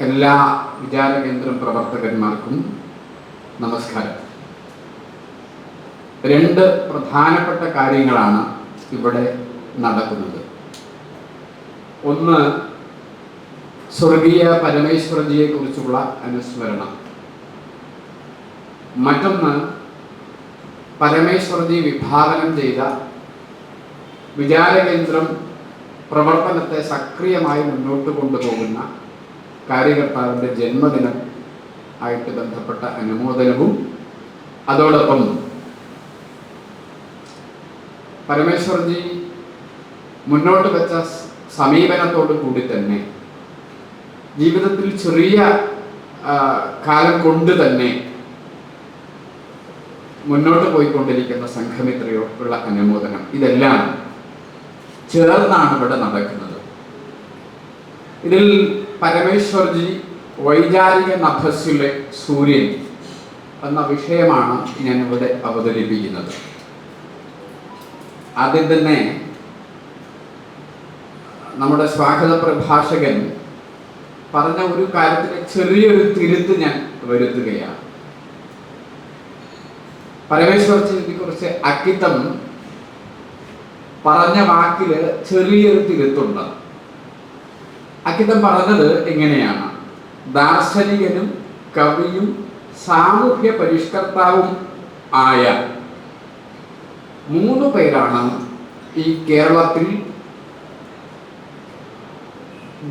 എല്ലാ വിചാരകേന്ദ്രം പ്രവർത്തകന്മാർക്കും നമസ്കാരം. രണ്ട് പ്രധാനപ്പെട്ട കാര്യങ്ങളാണ് ഇവിടെ നടക്കുന്നത്. ഒന്ന്, സ്വർഗീയ പരമേശ്വരജിയെ കുറിച്ചുള്ള അനുസ്മരണം. മറ്റൊന്ന്, പരമേശ്വരജി വിഭാവനം ചെയ്ത വിചാരകേന്ദ്രം പ്രവർത്തനത്തെ സക്രിയമായി മുന്നോട്ട് കൊണ്ടുപോകുന്ന കാര്യകർത്താവിൻ്റെ ജന്മദിനം ആയിട്ട് ബന്ധപ്പെട്ട അനുമോദനവും അതോടൊപ്പം പരമേശ്വരജി മുന്നോട്ട് വെച്ച സമീപനത്തോടു കൂടി തന്നെ ജീവിതത്തിൽ ചെറിയ കാലം കൊണ്ട് തന്നെ മുന്നോട്ട് പോയിക്കൊണ്ടിരിക്കുന്ന സംഘമിത്രയോടുള്ള അനുമോദനം, ഇതെല്ലാം ചേർന്നാണ് ഇവിടെ നടക്കുന്നത്. ഇതിൽ പരമേശ്വരജി വൈചാരിക നഭസ്സിലെ സൂര്യൻ എന്ന വിഷയമാണ് ഞാനിവിടെ അവതരിപ്പിക്കുന്നത്. ആദ്യം തന്നെ നമ്മുടെ സ്വാഗത പ്രഭാഷകൻ പറഞ്ഞ ഒരു കാര്യത്തിൽ ചെറിയൊരു തിരുത്ത് ഞാൻ വരുത്തുകയാണ്. പരമേശ്വരജിയെ കുറിച്ച് അക്കിത്തം പറഞ്ഞ വാക്കിൽ ചെറിയൊരു തിരുത്തുണ്ട്. അക്കിത്തം പറഞ്ഞത് എങ്ങനെയാണ്: ദാർശനികനും കവിയും സാമൂഹ്യ പരിഷ്കർത്താവും ആയ 3 പേരാണ് ഈ കേരളത്തിൽ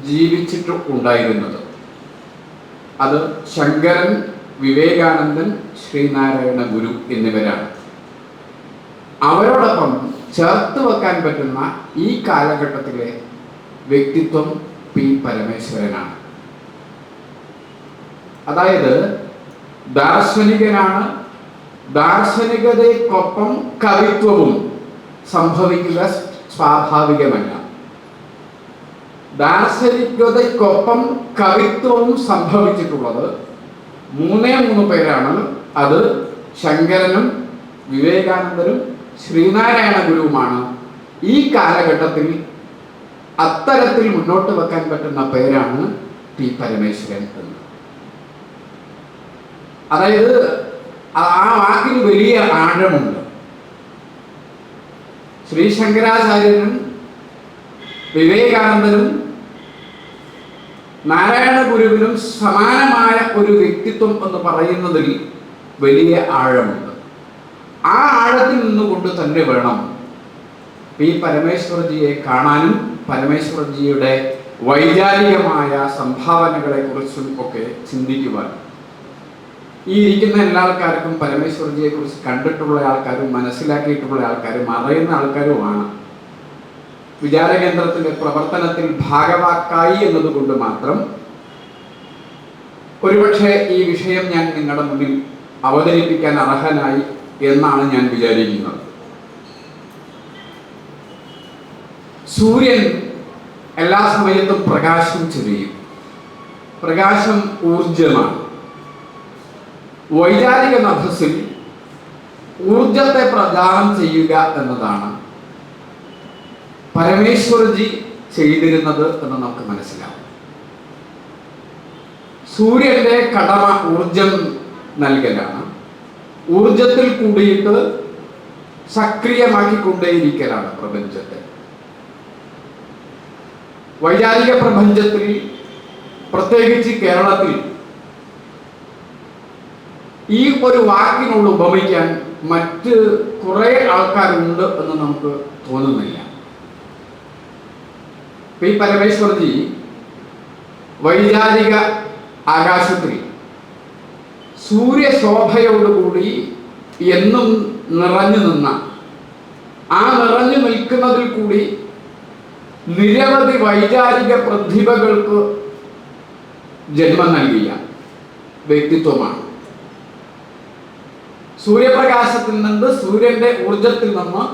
ജീവിച്ചിട്ട് ഉണ്ടായിരുന്നത്. അത് ശങ്കരൻ, വിവേകാനന്ദൻ, ശ്രീനാരായണ ഗുരു എന്നിവരാണ്. അവരോടൊപ്പം ചേർത്ത് വെക്കാൻ പറ്റുന്ന ഈ കാലഘട്ടത്തിലെ വ്യക്തിത്വം പി പരമേശ്വരനാണ്. അതായത് ദാർശനികനാണ്. ദാർശനികതയ്ക്കൊപ്പം കവിത്വവും സംഭവിക്കുക സ്വാഭാവികമല്ല. ദാർശനികതയ്ക്കൊപ്പം കവിത്വവും സംഭവിച്ചിട്ടുള്ളത് 3 പേരാണ്. അത് ശങ്കരനും വിവേകാനന്ദനും ശ്രീനാരായണ ഗുരുവുമാണ്. ഈ കാലഘട്ടത്തിൽ അത്തരത്തിൽ മുന്നോട്ട് വെക്കാൻ പറ്റുന്ന പേരാണ് ടി പരമേശ്വരൻ എന്ന്. അതായത് ആ വാക്കിന് വലിയ ആഴമുണ്ട്. ശ്രീ ശങ്കരാചാര്യനും വിവേകാനന്ദനും നാരായണ ഗുരുവിനും സമാനമായ ഒരു വ്യക്തിത്വം എന്ന് പറയുന്നതിൽ വലിയ ആഴമുണ്ട്. ആ ആഴത്തിൽ നിന്നുകൊണ്ട് തന്നെ വേണം പി പരമേശ്വരജിയെ കാണാനും പരമേശ്വരജിയുടെ വൈചാരികമായ സംഭാവനകളെ കുറിച്ചും ഒക്കെ ചിന്തിക്കുവാനും. ഈ ഇരിക്കുന്ന എല്ലാ ആൾക്കാർക്കും പരമേശ്വരജിയെ കുറിച്ച് കണ്ടിട്ടുള്ള ആൾക്കാരും മനസ്സിലാക്കിയിട്ടുള്ള ആൾക്കാരും അറിയുന്ന ആൾക്കാരുമാണ്. വിചാരകേന്ദ്രത്തിന്റെ പ്രവർത്തനത്തിൽ ഭാഗവാക്കായി എന്നതുകൊണ്ട് മാത്രം ഒരുപക്ഷെ ഈ വിഷയം ഞാൻ നിങ്ങളുടെ മുന്നിൽ അവതരിപ്പിക്കാൻ അർഹനായി എന്നാണ് ഞാൻ വിചാരിക്കുന്നത്. സൂര്യൻ എല്ലാ സമയത്തും പ്രകാശം ചൊരിയും. പ്രകാശം ഊർജമാണ്. വൈചാരിക നഭസ്സിൽ ഊർജത്തെ പ്രദാനം ചെയ്യുക എന്നതാണ് പരമേശ്വരജി ചെയ്തിരുന്നത് എന്ന് നമുക്ക് മനസ്സിലാവും. സൂര്യന്റെ കടമ ഊർജം നൽകലാണ്. ഊർജത്തിൽ കൂടിയിട്ട് സക്രിയമാക്കിക്കൊണ്ടേയിരിക്കലാണ് പ്രപഞ്ചത്തെ. വൈചാരിക പ്രപഞ്ചത്തിൽ, പ്രത്യേകിച്ച് കേരളത്തിൽ, ഈ ഒരു വാക്കിനോട് ഉപമിക്കാൻ മറ്റ് കുറെ ആൾക്കാരുണ്ട് എന്ന് നമുക്ക് തോന്നുന്നില്ല. പി പരമേശ്വരജി വൈചാരിക ആകാശത്തിൽ സൂര്യശോഭയോടുകൂടി എന്നും നിറഞ്ഞു നിന്ന, ആ നിറഞ്ഞു നിൽക്കുന്നതിൽ കൂടി നിരവധി വൈചാരിക പ്രതിഭകൾക്ക് ജന്മം നൽകിയ വ്യക്തിത്വമാണ്. സൂര്യപ്രകാശത്തിൽ നിന്ന്, സൂര്യന്റെ ഊർജത്തിൽ നിന്ന്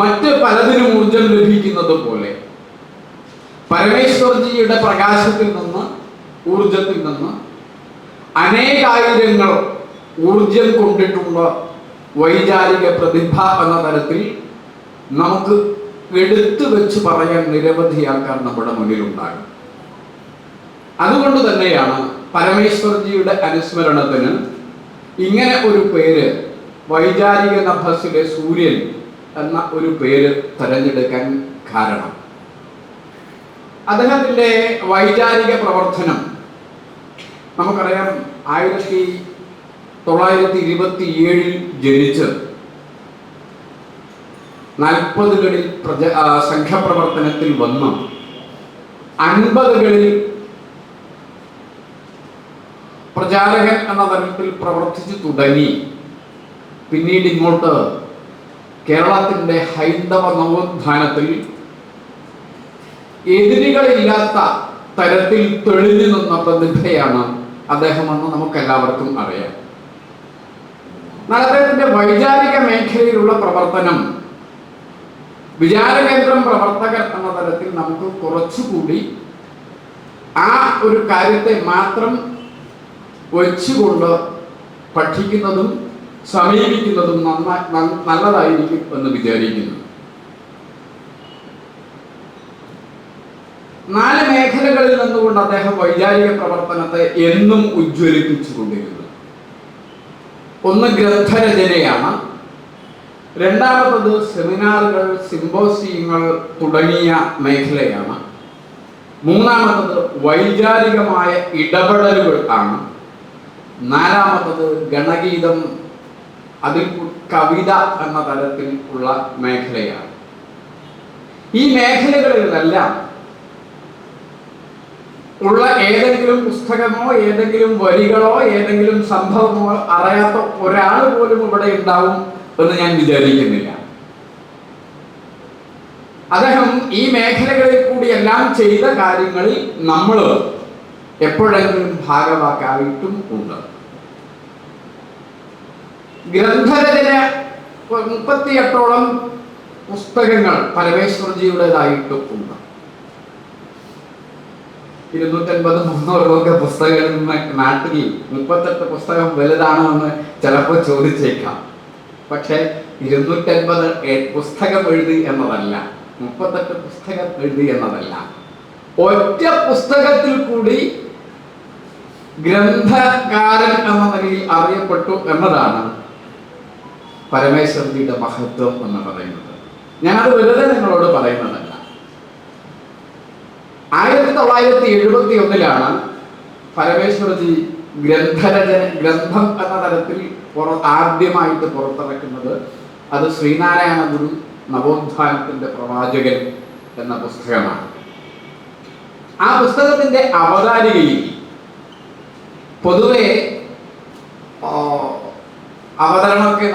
മറ്റ് പലതിനും ഊർജം ലഭിക്കുന്നത് പോലെ പരമേശ്വരജിയുടെ പ്രകാശത്തിൽ നിന്ന്, ഊർജത്തിൽ നിന്ന് അനേകായിരങ്ങൾ ഊർജം കൊണ്ടിട്ടുള്ള വൈചാരിക പ്രതിഭ എന്ന തരത്തിൽ നമുക്ക് എടുത്തു വെച്ച് പറയാൻ നിരവധി ആൾക്കാർ നമ്മുടെ മുന്നിലുണ്ടാകും. അതുകൊണ്ട് തന്നെയാണ് പരമേശ്വർജിയുടെ അനുസ്മരണത്തിന് ഇങ്ങനെ ഒരു പേര്, വൈചാരിക നഭസിലെ സൂര്യൻ എന്ന ഒരു പേര് തെരഞ്ഞെടുക്കാൻ കാരണം. അദ്ദേഹത്തിൻ്റെ വൈചാരിക പ്രവർത്തനം നമുക്കറിയാം. 1927 ജനിച്ച് 40കളിൽ സംഘപ്രവർത്തനത്തിൽ വന്ന് 50കളിൽ പ്രചാരകൻ എന്ന തരത്തിൽ പ്രവർത്തിച്ചു തുടങ്ങി. പിന്നീട് ഇങ്ങോട്ട് കേരളത്തിൻ്റെ ഹൈന്ദവ നവോത്ഥാനത്തിൽ എതിരുകളില്ലാത്ത തരത്തിൽ തെളിഞ്ഞു നിന്ന പ്രതിഭയാണ് അദ്ദേഹമെന്ന് നമുക്കെല്ലാവർക്കും അറിയാം. എന്നാൽ അദ്ദേഹത്തിൻ്റെ വൈചാരിക മേഖലയിലുള്ള പ്രവർത്തനം വിചാരകേന്ദ്രം പ്രവർത്തകർ എന്ന തരത്തിൽ നമുക്ക് കുറച്ചുകൂടി ആ ഒരു കാര്യത്തെ മാത്രം വെച്ചുകൊണ്ട് പഠിക്കുന്നതും സമീപിക്കുന്നതും നല്ലതായിരിക്കും എന്ന് വിചാരിക്കുന്നു. 4 മേഖലകളിൽ നിന്നുകൊണ്ട് അദ്ദേഹം വൈചാരിക പ്രവർത്തനത്തെ എന്നും ഉജ്ജ്വലിപ്പിച്ചുകൊണ്ടിരുന്നു. ഒന്ന് ഗ്രന്ഥരചനയാണ്, രണ്ടാമത്തത് സെമിനാറുകൾ, സിമ്പോസിയങ്ങൾ തുടങ്ങിയ മേഖലയാണ്, മൂന്നാമത്തത് വൈചാരികമായ ഇടപെടലുകൾ ആണ്, നാലാമത്തത് ഗണഗീതം, അതിൽ കവിത എന്ന തരത്തിൽ ഉള്ള മേഖലയാണ്. ഈ മേഖലകളിലെല്ലാം ഉള്ള ഏതെങ്കിലും പുസ്തകമോ ഏതെങ്കിലും വരികളോ ഏതെങ്കിലും സംഭവമോ അറിയാത്ത ഒരാൾ പോലും ഇവിടെ ഉണ്ടാവും എന്ന് ഞാൻ വിചാരിക്കുന്നില്ല. അദ്ദേഹം ഈ മേഖലകളിൽ കൂടി എല്ലാം ചെയ്ത കാര്യങ്ങളിൽ നമ്മൾ എപ്പോഴെങ്കിലും ഭാഗവാക്കായിട്ടും ഉണ്ട്. ഗ്രന്ഥരചന 38ഓളം പുസ്തകങ്ങൾ പരമേശ്വർജിയുടേതായിട്ടും ഉണ്ട്. 250-300 പുസ്തകങ്ങൾ നാട്ടിൽ 38 പുസ്തകം വലുതാണോ എന്ന് ചിലപ്പോൾ ചോദിച്ചേക്കാം. പക്ഷെ 250 പുസ്തകം എഴുതി എന്നതല്ല, 38 പുസ്തകം എഴുതി എന്നതല്ല, ഒറ്റ പുസ്തകത്തിൽ കൂടി ഗ്രന്ഥകാരൻ എന്ന നിലയിൽ അറിയപ്പെട്ടു എന്നതാണ് പരമേശ്വർജിയുടെ മഹത്വം എന്ന് പറയുന്നത്. ഞാനത് വെറുതെ നിങ്ങളോട് പറയുന്നതല്ല. 1971 പരമേശ്വർജി ഗ്രന്ഥം എന്ന തരത്തിൽ ആദ്യമായിട്ട് പുറത്തിറക്കുന്നത്. അത് ശ്രീനാരായണ ഗുരു നവോത്ഥാനത്തിന്റെ പ്രവാചകൻ എന്ന പുസ്തകമാണ്. ആ പുസ്തകത്തിന്റെ അവതാരികയിൽ പൊതുവെ അവതരണമൊക്കെ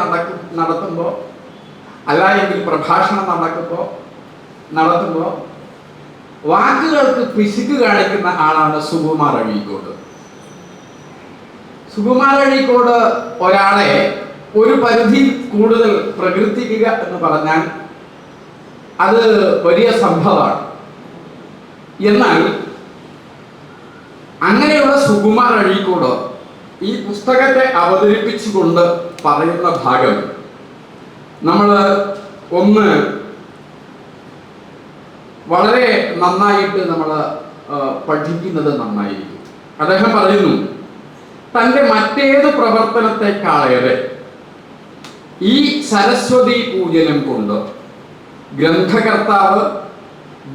നടത്തുമ്പോൾ, അല്ല എങ്കിൽ പ്രഭാഷണം നടത്തുമ്പോൾ വാക്കുകൾക്ക് പിശുക്ക് കാണിക്കുന്ന ആളാണ് സുകുമാർ അഴീക്കോട്. സുകുമാർ അഴീക്കോട് ഒരാളെ ഒരു പരിധി കൂടുതൽ പ്രകീർത്തിക്കുക എന്ന് പറഞ്ഞാൽ അത് വലിയ സംഭവമാണ്. എന്നാൽ അങ്ങനെയുള്ള സുകുമാർ അഴീക്കോട് ഈ പുസ്തകത്തെ അവതരിപ്പിച്ചുകൊണ്ട് പറയുന്ന ഭാഗം നമ്മൾ ഒന്ന് വളരെ നന്നായിട്ട് നമ്മൾ പഠിക്കുന്നത് നന്നായിരിക്കും. അദ്ദേഹം പറയുന്നു, തൻ്റെ മറ്റേത് പ്രവർത്തനത്തെക്കാളേറെ ഈ സരസ്വതി പൂജനം കൊണ്ട് ഗ്രന്ഥകർത്താവ്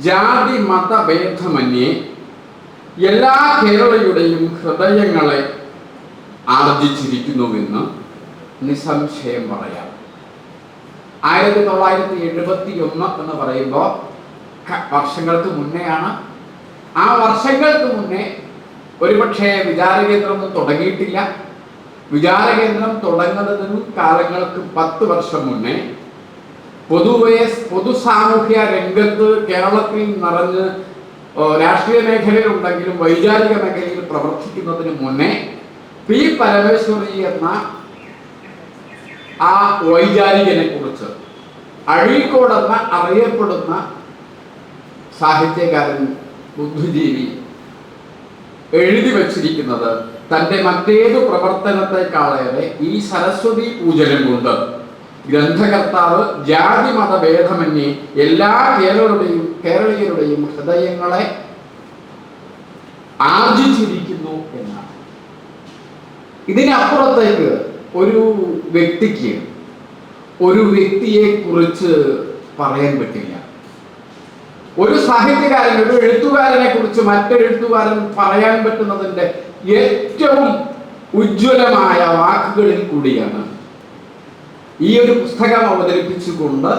ജാതി മതഭേദമന്യേ എല്ലാ കേരളീയരുടെയും ഹൃദയങ്ങളെ ആർജിച്ചിരിക്കുന്നുവെന്ന് നിസ്സംശയം പറയാം. 1971 എന്ന് പറയുമ്പോൾ വർഷങ്ങൾക്ക് മുന്നെയാണ്. ആ വർഷങ്ങൾക്ക് മുന്നേ ഒരുപക്ഷെ വിചാരകേന്ദ്രമൊന്നും തുടങ്ങിയിട്ടില്ല. വിചാരകേന്ദ്രം തുടങ്ങുന്നതിനും കാലങ്ങൾക്ക് 10 വർഷം മുന്നേ പൊതു സാമൂഹ്യ രംഗത്ത് കേരളത്തിൽ നിറഞ്ഞ് രാഷ്ട്രീയ മേഖലയിലുണ്ടെങ്കിലും വൈചാരിക മേഖലയിൽ പ്രവർത്തിക്കുന്നതിന് മുന്നേ പി പരമേശ്വർജി എന്ന ആ വൈചാരികനെ കുറിച്ച് അഴീക്കോടെന്ന അറിയപ്പെടുന്ന സാഹിത്യകാരൻ, ബുദ്ധിജീവി എഴുതി വച്ചിരിക്കുന്നത് തൻ്റെ മറ്റേതു പ്രവർത്തനത്തെക്കാളേറെ ഈ സരസ്വതി പൂജനം കൊണ്ട് ഗ്രന്ഥകർത്താവ് ജാതി മതഭേദമന്യേ എല്ലാ കേരളീയരുടെയും ഹൃദയങ്ങളെ ആർജിച്ചിരിക്കുന്നു എന്നാണ്. ഇതിനപ്പുറത്തേക്ക് ഒരു വ്യക്തിക്ക് ഒരു വ്യക്തിയെ കുറിച്ച് പറയാൻ പറ്റില്ല. ഒരു സാഹിത്യകാരൻ, ഒരു എഴുത്തുകാരനെ കുറിച്ച് മറ്റൊരു എഴുത്തുകാരൻ പറയാൻ പറ്റുന്നതിൻ്റെ ഏറ്റവും ഉജ്ജ്വലമായ വാക്കുകളിൽ കൂടിയാണ് ഈ ഒരു പുസ്തകം അവതരിപ്പിച്ചുകൊണ്ട്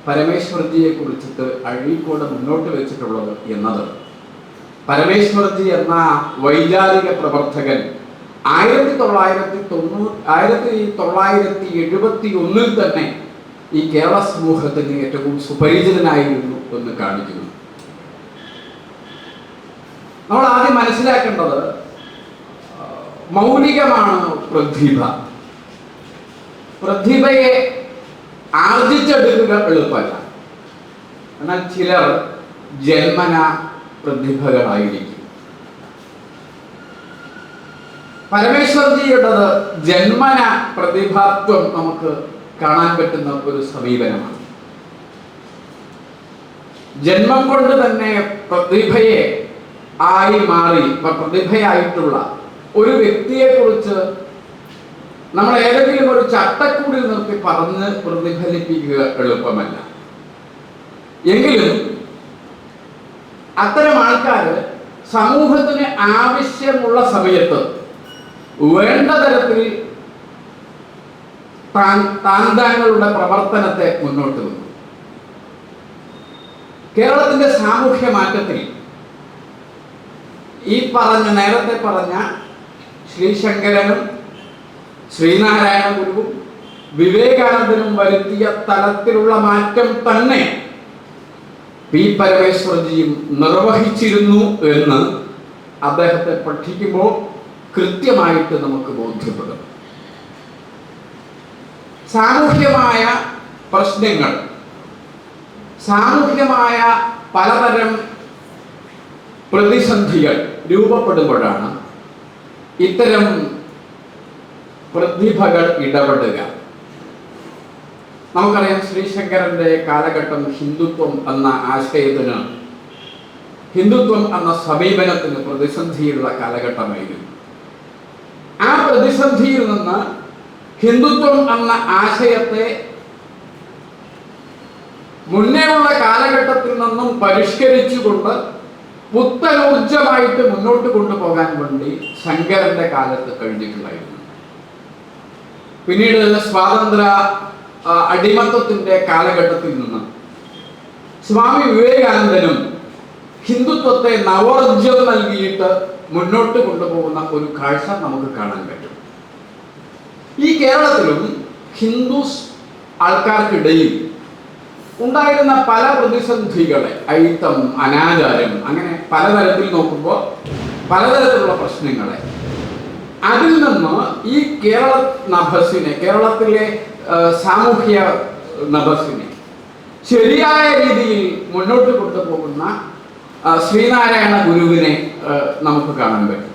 പരമേശ്വർജിയെ കുറിച്ചിട്ട് അഴീക്കോട് മുന്നോട്ട് വെച്ചിട്ടുള്ളത് എന്നത്. പരമേശ്വർജി എന്ന വൈചാരിക പ്രവർത്തകൻ 1971 തന്നെ ഈ കേരള സമൂഹത്തിന് ഏറ്റവും സുപരിചിതനായിരുന്നു എന്ന് കാണിക്കുന്നു. നമ്മൾ ആദ്യം മനസ്സിലാക്കേണ്ടത് മൗലികമാണ് പ്രതിഭ. പ്രതിഭയെ ആർജിച്ചെടുക്കുക എളുപ്പമല്ല. എന്നാൽ ചിലർ ജന്മന പ്രതിഭകളായിരിക്കും. പരമേശ്വർജിയുടേത് ജന്മന പ്രതിഭാത്വം നമുക്ക് കാണാൻ പറ്റുന്ന ഒരു സമീപനമാണ്. ജന്മം കൊണ്ട് തന്നെ പ്രതിഭയെ ആയി മാറി പ്രതിഭയായിട്ടുള്ള ഒരു വ്യക്തിയെ കുറിച്ച് നമ്മൾ ഏതെങ്കിലും ഒരു ചട്ടക്കൂടിൽ നിർത്തി പറഞ്ഞ് പ്രതിഫലിപ്പിക്കുക എളുപ്പമല്ല. എങ്കിലും അത്തരം ആൾക്കാർ സമൂഹത്തിന് ആവശ്യമുള്ള സമയത്ത് വേണ്ട തരത്തിൽ താങ്കളുടെ പ്രവർത്തനത്തെ മുന്നോട്ട് വന്നു. കേരളത്തിന്റെ സാമൂഹ്യ മാറ്റത്തിൽ ഈ നേരത്തെ പറഞ്ഞ ശ്രീശങ്കരനും ശ്രീനാരായണ ഗുരുവും വിവേകാനന്ദനും വരുത്തിയ തലത്തിലുള്ള മാറ്റം തന്നെ പി പരമേശ്വർജിയും നിർവഹിച്ചിരുന്നു എന്ന് അദ്ദേഹത്തെ പഠിക്കുമ്പോൾ കൃത്യമായിട്ട് നമുക്ക് ബോധ്യപ്പെടും. സാമൂഹ്യമായ പ്രശ്നങ്ങൾ, സാമൂഹ്യമായ പലതരം പ്രതിസന്ധികൾ രൂപപ്പെടുമ്പോഴാണ് ഇത്തരം പ്രതിഭകൾ ഇടപെടുക. നമുക്കറിയാം, ശ്രീശങ്കരന്റെ കാലഘട്ടം ഹിന്ദുത്വം എന്ന ആശയത്തിന്, ഹിന്ദുത്വം എന്ന സമീപനത്തിന് പ്രതിസന്ധിയുള്ള കാലഘട്ടമായിരുന്നു. ആ പ്രതിസന്ധിയിൽ നിന്ന് ഹിന്ദുത്വം എന്ന ആശയത്തെ മുന്നേയുള്ള കാലഘട്ടത്തിൽ നിന്നും പരിഷ്കരിച്ചുകൊണ്ട് പുത്തനൂർജമായിട്ട് മുന്നോട്ട് കൊണ്ടുപോകാൻ വേണ്ടി ശങ്കരന്റെ കാലത്ത് കഴിഞ്ഞിട്ടുണ്ടായിരുന്നു. പിന്നീട് സ്വാതന്ത്ര്യ അടിമത്തത്തിന്റെ കാലഘട്ടത്തിൽ നിന്ന് സ്വാമി വിവേകാനന്ദനും ഹിന്ദുത്വത്തെ നവോർജം നൽകിയിട്ട് മുന്നോട്ട് കൊണ്ടുപോകുന്ന ഒരു കാഴ്ച നമുക്ക് കാണാൻ പറ്റും. ഈ കേരളത്തിലും ഹിന്ദുസ് ആൾക്കാർക്കിടയിൽ ഉണ്ടായിരുന്ന പല പ്രതിസന്ധികളെ, അയിത്തം, അനാചാരം, അങ്ങനെ പലതരത്തിൽ നോക്കുമ്പോൾ പലതരത്തിലുള്ള പ്രശ്നങ്ങളെ, അതിൽ നിന്ന് ഈ കേരള നഭസിനെ, കേരളത്തിലെ സാമൂഹ്യ നഭസിനെ ശരിയായ രീതിയിൽ മുന്നോട്ട് കൊണ്ടുപോകുന്ന ശ്രീനാരായണ ഗുരുവിനെ നമുക്ക് കാണാൻ പറ്റും.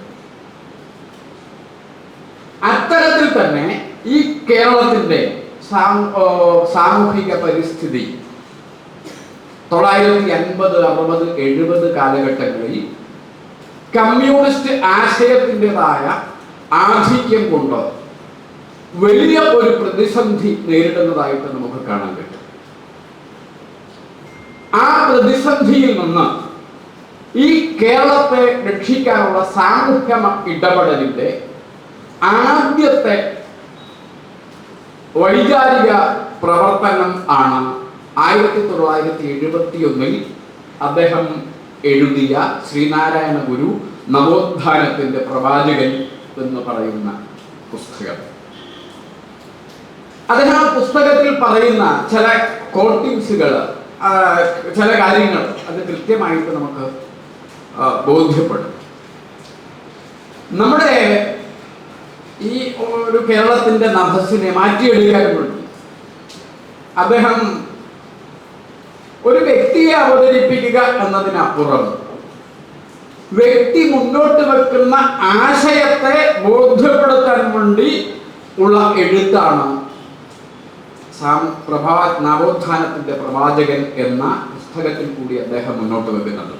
അത്തരത്തിൽ തന്നെ ഈ കേരളത്തിന്റെ സാമൂഹിക പരിസ്ഥിതി 1950, 60, 70 കാലഘട്ടങ്ങളിൽ കമ്മ്യൂണിസ്റ്റ് ആശയത്തിൻ്റെതായ ആധിക്യം കൊണ്ട് വലിയ ഒരു പ്രതിസന്ധി നേരിടുന്നതായിട്ട് നമുക്ക് കാണാൻ പറ്റും. ആ പ്രതിസന്ധിയിൽ നിന്ന് ഈ കേരളത്തെ രക്ഷിക്കാനുള്ള സാമൂഹ്യ ഇടപെടലിന്റെ ആദ്യത്തെ വൈചാരിക പ്രവർത്തനം ആണ് 1971 അദ്ദേഹം എഴുതിയ ശ്രീനാരായണ ഗുരു നവോത്ഥാനത്തിന്റെ പ്രവാചകൻ എന്ന് പറയുന്ന പുസ്തകം. അദ്ദേഹം ആ പുസ്തകത്തിൽ പറയുന്ന ചില കോട്ടിങ്സുകൾ, ചില കാര്യങ്ങൾ അത് കൃത്യമായിട്ട് നമുക്ക് ബോധ്യപ്പെടും. നമ്മുടെ ഈ ഒരു കേരളത്തിന്റെ നഭസിനെ മാറ്റിയെടുക്കാൻ വേണ്ടി അദ്ദേഹം ഒരു വ്യക്തിയെ അവതരിപ്പിക്കുക എന്നതിനപ്പുറം വ്യക്തി മുന്നോട്ട് വെക്കുന്ന ആശയത്തെ ബോധ്യപ്പെടുത്താൻ വേണ്ടി ഉള്ള എഴുത്താണ് നവോത്ഥാനത്തിന്റെ പ്രവാചകൻ എന്ന പുസ്തകത്തിൽ കൂടി അദ്ദേഹം മുന്നോട്ട് വെക്കുന്നത്.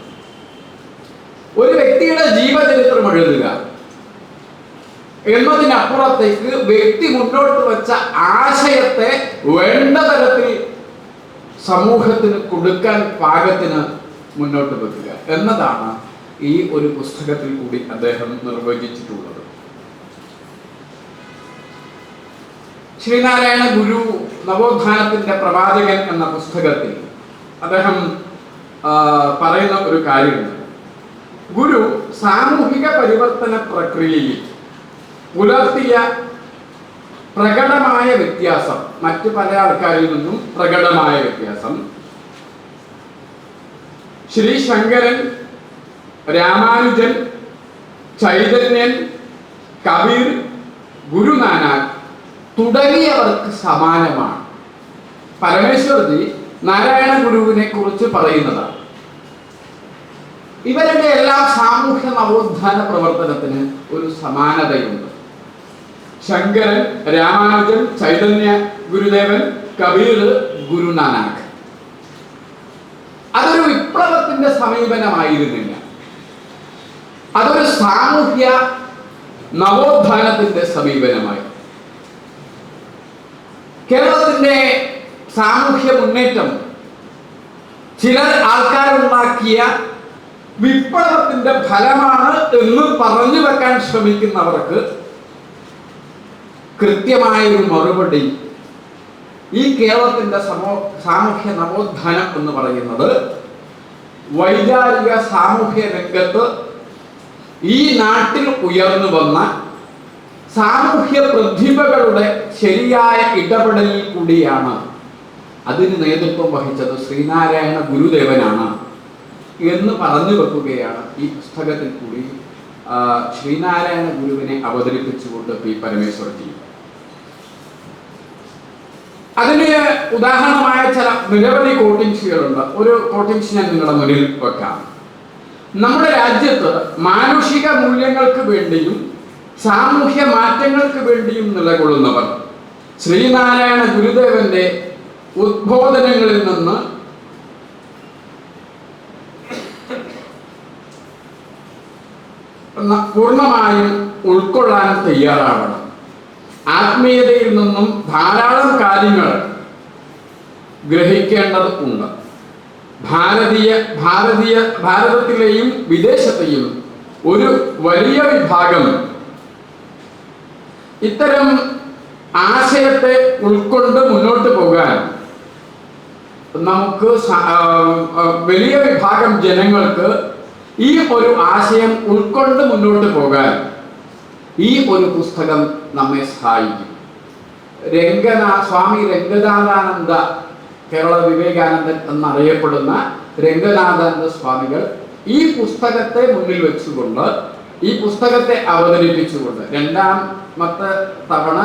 ഒരു വ്യക്തി വ്യക്തിയുടെ ജീവചരിത്രം എഴുതുക എന്നതിനപ്പുറത്തേക്ക് വ്യക്തി മുന്നോട്ട് വെച്ച ആശയത്തെ വേണ്ട തരത്തിൽ സമൂഹത്തിന് കൊടുക്കാൻ പാകത്തിന് മുന്നോട്ട് വെക്കുക എന്നതാണ് ഈ ഒരു പുസ്തകത്തിൽ കൂടി അദ്ദേഹം നിർവചിച്ചിട്ടുള്ളത്. ശ്രീനാരായണ ഗുരു നവോത്ഥാനത്തിന്റെ പ്രവാചകൻ എന്ന പുസ്തകത്തിൽ അദ്ദേഹം പറയുന്ന ഒരു കാര്യമുണ്ട്. ഗുരു സാമൂഹിക പരിവർത്തന പ്രക്രിയയിൽ പുലർത്തിയ പ്രകടമായ വ്യത്യാസം, മറ്റു പല ആൾക്കാരിൽ നിന്നും പ്രകടമായ വ്യത്യാസം, ശ്രീ ശങ്കരൻ, രാമാനുജൻ, ചൈതന്യൻ, കബീർ, ഗുരുനാനാക്ക് തുടങ്ങിയവർക്ക് സമാനമാണ്. പരമേശ്വർജി നാരായണ ഗുരുവിനെ കുറിച്ച് പറയുന്നതാണ്. ഇവരുടെ എല്ലാം സാമൂഹ്യ നവോത്ഥാന പ്രവർത്തനത്തിന് ഒരു സമാനതയുണ്ട്. ശങ്കരൻ, രാമാനുജൻ, ചൈതന്യ ഗുരുദേവൻ, കബീർ, ഗുരുനാനാക്ക് അതൊരു വിപ്ലവത്തിന്റെ സമീപനമായിരുന്നില്ല, അതൊരു സാമൂഹ്യ നവോത്ഥാനത്തിന്റെ സമീപനമായി. കേരളത്തിന്റെ സാമൂഹ്യ മുന്നേറ്റം ചില ആൾക്കാരുണ്ടാക്കിയ വിപ്ലവത്തിന്റെ ഫലമാണ് എന്ന് പറഞ്ഞു വെക്കാൻ ശ്രമിക്കുന്നവർക്ക് കൃത്യമായൊരു മറുപടി ഈ കേരളത്തിന്റെ സാമൂഹ്യ നവോത്ഥാനം എന്ന് പറയുന്നത് വൈകാരിക സാമൂഹ്യ രംഗത്ത് ഈ നാട്ടിൽ ഉയർന്നു വന്ന സാമൂഹ്യ പ്രതിഭകളുടെ ശരിയായ ഇടപെടലിൽ കൂടിയാണ്. അതിന് നേതൃത്വം വഹിച്ചത് ശ്രീനാരായണ ഗുരുദേവനാണ് എന്ന് പറഞ്ഞു വെക്കുകയാണ് ഈ പുസ്തകത്തിൽ കൂടി ശ്രീനാരായണ ഗുരുവിനെ അവതരിപ്പിച്ചുകൊണ്ട് പി പരമേശ്വർജി. അതിന് ഉദാഹരണമായ ചില നിരവധി കോട്ടിങ്സുകളുണ്ട്. ഒരു കോട്ടിങ്സ് ഞാൻ നിങ്ങളുടെ മുന്നിൽ വെക്കാം. നമ്മുടെ രാജ്യത്ത് മാനുഷിക മൂല്യങ്ങൾക്ക് വേണ്ടിയും സാമൂഹ്യ മാറ്റങ്ങൾക്ക് വേണ്ടിയും നിലകൊള്ളുന്നവർ ശ്രീനാരായണ ഗുരുദേവന്റെ ഉദ്ബോധനങ്ങളിൽ നിന്ന് പൂർണ്ണമായും ഉൾക്കൊള്ളാൻ തയ്യാറാവണം. ആത്മീയതയിൽ നിന്നും ധാരാളം കാര്യങ്ങൾ ഗ്രഹിക്കേണ്ടത് ഉണ്ട്. ഭാരതത്തിലെയും വിദേശത്തെയും ഒരു വലിയ വിഭാഗം ഇത്തരം ആശയത്തെ ഉൾക്കൊണ്ട് മുന്നോട്ട് പോകാൻ നമുക്ക് വലിയ വിഭാഗം ജനങ്ങൾക്ക് ഈ ഒരു ആശയം ഉൾക്കൊണ്ട് മുന്നോട്ട് പോകാൻ ഈ ഒരു പുസ്തകം നമ്മെ സഹായിക്കും. സ്വാമി രംഗനാഥാനന്ദ, കേരള വിവേകാനന്ദൻ എന്നറിയപ്പെടുന്ന രംഗനാഥാനന്ദ സ്വാമികൾ ഈ പുസ്തകത്തെ മുന്നിൽ വെച്ചുകൊണ്ട്, ഈ പുസ്തകത്തെ അവതരിപ്പിച്ചുകൊണ്ട്, രണ്ടാമത്തെ തവണ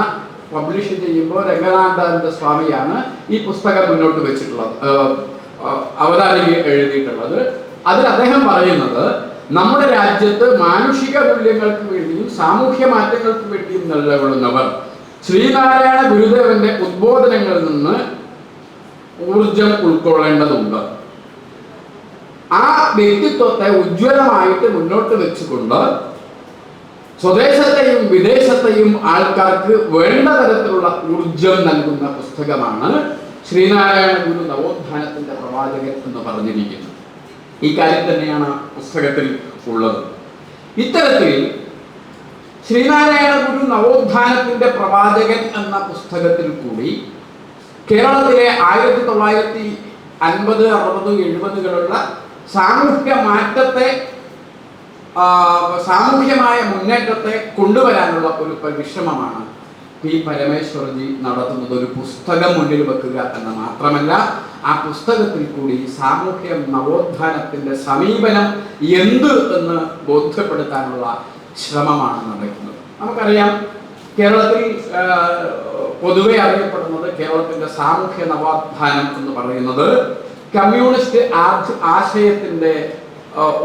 പബ്ലിഷ് ചെയ്യുമ്പോൾ രംഗനാഥാനന്ദ സ്വാമിയാണ് ഈ പുസ്തകം മുന്നോട്ട് വെച്ചിട്ടുള്ളത്, അവതാരിക എഴുതിയിട്ടുള്ളത്. അതിൽ അദ്ദേഹം പറയുന്നത് നമ്മുടെ രാജ്യത്ത് മാനുഷിക മൂല്യങ്ങൾക്ക് വേണ്ടിയും സാമൂഹ്യ മാറ്റങ്ങൾക്ക് വേണ്ടിയും നിലകൊള്ളുന്നവർ ശ്രീനാരായണ ഗുരുദേവന്റെ ഉദ്ബോധനങ്ങളിൽ നിന്ന് ഊർജം ഉൾക്കൊള്ളേണ്ടതുണ്ട്. ആ വ്യക്തിത്വത്തെ ഉജ്ജ്വലമായിട്ട് മുന്നോട്ട് വെച്ചുകൊണ്ട് സ്വദേശത്തെയും വിദേശത്തെയും ആൾക്കാർക്ക് വേണ്ട തരത്തിലുള്ള ഊർജം നൽകുന്ന പുസ്തകമാണ് ശ്രീനാരായണ ഗുരു നവോത്ഥാനത്തിന്റെ പ്രവാചകൻ എന്ന് പറഞ്ഞിരിക്കുന്നത്. ഈ കാര്യം തന്നെയാണ് പുസ്തകത്തിൽ ഉള്ളത്. ഇത്തരത്തിൽ ശ്രീനാരായണ ഗുരു നവോത്ഥാനത്തിന്റെ പ്രവാചകൻ എന്ന പുസ്തകത്തിൽ കൂടി കേരളത്തിലെ 1950, 60, 70 സാമൂഹ്യ മാറ്റത്തെ, സാമൂഹ്യമായ മുന്നേറ്റത്തെ കൊണ്ടുവരാനുള്ള ഒരു പരിശ്രമമാണ് പി പരമേശ്വർജി നടത്തുന്നത്. ഒരു പുസ്തകം മുന്നിൽ വെക്കുക എന്ന് മാത്രമല്ല, ആ പുസ്തകത്തിൽ കൂടി സാമൂഹ്യ നവോത്ഥാനത്തിന്റെ സമീപനം എന്ത് എന്ന് ബോധ്യപ്പെടുത്താനുള്ള ശ്രമമാണ് നടക്കുന്നത്. നമുക്കറിയാം, കേരളത്തിൽ പൊതുവെ അറിയപ്പെടുന്നത്, കേരളത്തിന്റെ സാമൂഹ്യ നവോത്ഥാനം എന്ന് പറയുന്നത് കമ്മ്യൂണിസ്റ്റ് ആശയത്തിന്റെ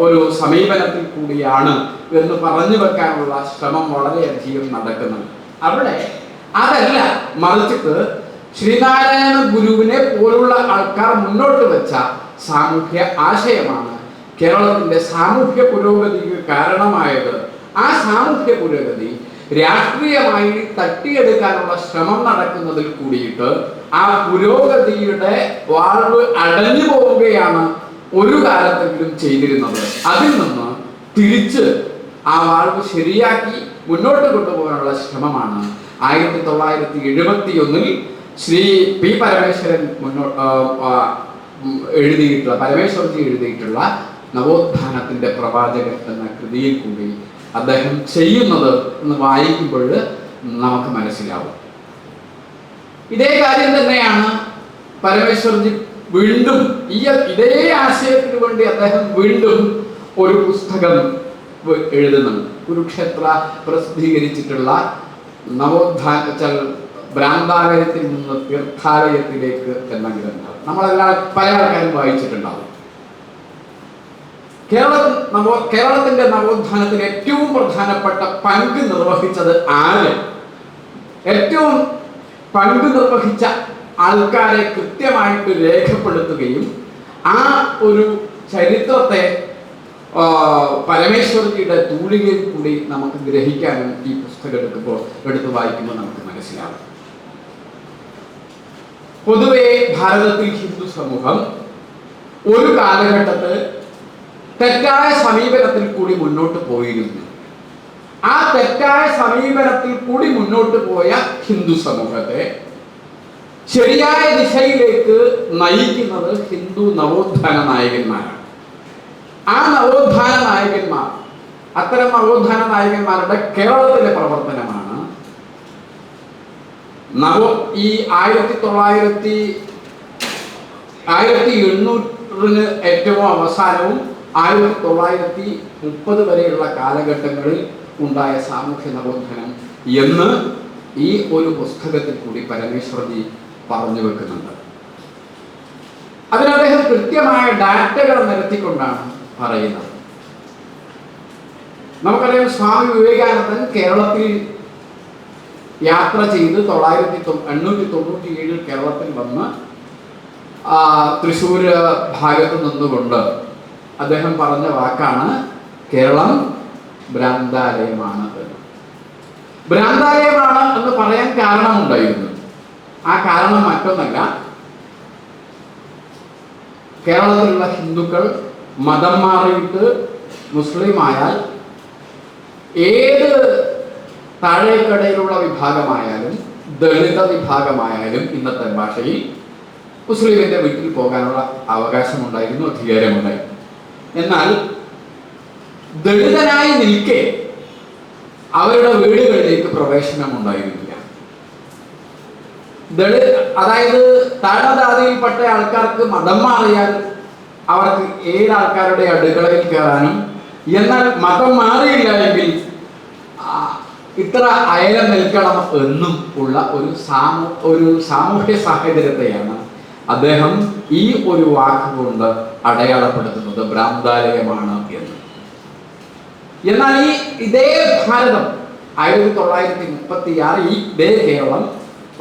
ഒരു സമീപനത്തിൽ കൂടിയാണ് എന്ന് പറഞ്ഞു വെക്കാനുള്ള ശ്രമം വളരെയധികം നടക്കുന്നുണ്ട്. അവിടെ അതല്ല, മറിച്ചിട്ട് ശ്രീനാരായണ ഗുരുവിനെ പോലുള്ള ആൾക്കാർ മുന്നോട്ട് വെച്ച സാമൂഹ്യ ആശയമാണ് കേരളത്തിൻ്റെ സാമൂഹ്യ പുരോഗതിക്ക് കാരണമായത് ആ സാമൂഹ്യ പുരോഗതി രാഷ്ട്രീയമായി തട്ടിയെടുക്കാനുള്ള ശ്രമം നടക്കുന്നതിൽ കൂടിയിട്ട് ആ പുരോഗതിയുടെ വാൾവ് അടഞ്ഞു പോവുകയാണ് ഒരു കാലത്തെങ്കിലും ചെയ്തിരുന്നത്. അതിൽ നിന്ന് തിരിച്ച് ആ വാൾവ് ശരിയാക്കി മുന്നോട്ട് കൊണ്ടുപോകാനുള്ള ശ്രമമാണ് 1971 ശ്രീ പി പരമേശ്വരൻ പരമേശ്വർജി എഴുതിയിട്ടുള്ള നവോത്ഥാനത്തിന്റെ പ്രവാചകൻ എന്ന കൃതിയിൽ കൂടി അദ്ദേഹം ചെയ്യുന്നത് എന്ന് വായിക്കുമ്പോൾ നമുക്ക് മനസ്സിലാവും. ഇതേ കാര്യം തന്നെയാണ് പരമേശ്വർജി വീണ്ടും ഇതേ ആശയത്തിന് വേണ്ടി അദ്ദേഹം വീണ്ടും ഒരു പുസ്തകം എഴുതുന്നുണ്ട്. കുരുക്ഷേത്ര പ്രസിദ്ധീകരിച്ചിട്ടുള്ള നവോത്ഥാന ഭ്രാന്താലയത്തിൽ നിന്ന് തീർത്ഥാലയത്തിലേക്ക് എന്ന ഗ്രന്ഥം നമ്മളെല്ലാം പല ആൾക്കാരും വായിച്ചിട്ടുണ്ടാവും. കേരളത്തിന്റെ നവോത്ഥാനത്തിന് ഏറ്റവും പ്രധാനപ്പെട്ട പങ്ക് നിർവഹിച്ചത് ആര്? ഏറ്റവും പങ്ക് നിർവഹിച്ച ആൾക്കാരെ കൃത്യമായിട്ട് രേഖപ്പെടുത്തുകയും ആ ഒരു ചരിത്രത്തെ പരമേശ്വർജിയുടെ തൂലികയിൽ കൂടി നമുക്ക് ഗ്രഹിക്കാനും ഈ പുസ്തകം എടുത്ത് വായിക്കുമ്പോൾ നമുക്ക് മനസ്സിലാവും. പൊതുവെ ഭാരതത്തിൽ ഹിന്ദു സമൂഹം ഒരു കാലഘട്ടത്തിൽ തെറ്റായ സമീപനത്തിൽ കൂടി മുന്നോട്ട് പോയിരുന്നു. ആ തെറ്റായ സമീപനത്തിൽ കൂടി മുന്നോട്ട് പോയ ഹിന്ദു സമൂഹത്തെ ശരിയായ ദിശയിലേക്ക് നയിക്കുന്നത് ഹിന്ദു നവോത്ഥാന നായകന്മാരാണ്. ആ നവോത്ഥാന നായകന്മാർ, അത്തരം നവോത്ഥാന നായകന്മാരുടെ കേരളത്തിലെ പ്രവർത്തനമാണ് ഈ 1800 ഏറ്റവും അവസാനവും 1930 വരെയുള്ള കാലഘട്ടങ്ങളിൽ ഉണ്ടായ സാമൂഹ്യ നവോത്ഥാനം എന്ന് ഈ ഒരു പുസ്തകത്തിൽ കൂടി പരമേശ്വർജി പറഞ്ഞു വെക്കുന്നുണ്ട്. അതിന് അദ്ദേഹം കൃത്യമായ ഡാറ്റകൾ നിരത്തിക്കൊണ്ടാണ് പറയുന്നത്. നമുക്കറിയാം, സ്വാമി വിവേകാനന്ദൻ കേരളത്തിൽ യാത്ര ചെയ്ത് 1897 കേരളത്തിൽ വന്ന് തൃശ്ശൂർ ഭാഗത്ത് നിന്നുകൊണ്ട് അദ്ദേഹം പറഞ്ഞ വാക്കാണ് കേരളം ഭ്രാന്താലയമാണ് എന്ന്. ഭ്രാന്താലയമാണ് എന്ന് പറയാൻ കാരണമുണ്ടായിരുന്നു. ആ കാരണം മറ്റൊന്നല്ല, കേരളത്തിലുള്ള ഹിന്ദുക്കൾ മതം മാറിയിട്ട് മുസ്ലിമായാൽ ഏത് താഴേക്കടയിലുള്ള വിഭാഗമായാലും ദളിത വിഭാഗമായാലും ഇന്നത്തെ ഭാഷയിൽ മുസ്ലിമിന്റെ വീട്ടിൽ പോകാനുള്ള അവകാശമുണ്ടായിരുന്നു, അധികാരമുണ്ടായിരുന്നു. എന്നാൽ ദളിതനായി നിൽക്കെ അവരുടെ വീടുകളിലേക്ക് പ്രവേശനം ഉണ്ടായിരുന്നില്ല. അതായത് താഴജാതിയിൽപ്പെട്ട ആൾക്കാർക്ക് മതം മാറിയാൽ അവർക്ക് ഏഴ് ആൾക്കാരുടെ അടുക്കളയിൽ കയറാനും, എന്നാൽ മതം മാറിയില്ല എങ്കിൽ ഇത്ര അയലം നിൽക്കണം എന്നും ഉള്ള ഒരു സാമൂഹ്യ സാഹചര്യത്തെയാണ് അദ്ദേഹം ഈ ഒരു വാക്കുകൊണ്ട് അടയാളപ്പെടുത്തുന്നത് ഭ്രാന്താലയമാണ് എന്ന്. എന്നാൽ ഇതേ ഭാരതം 1936 ഇതേ കേരളം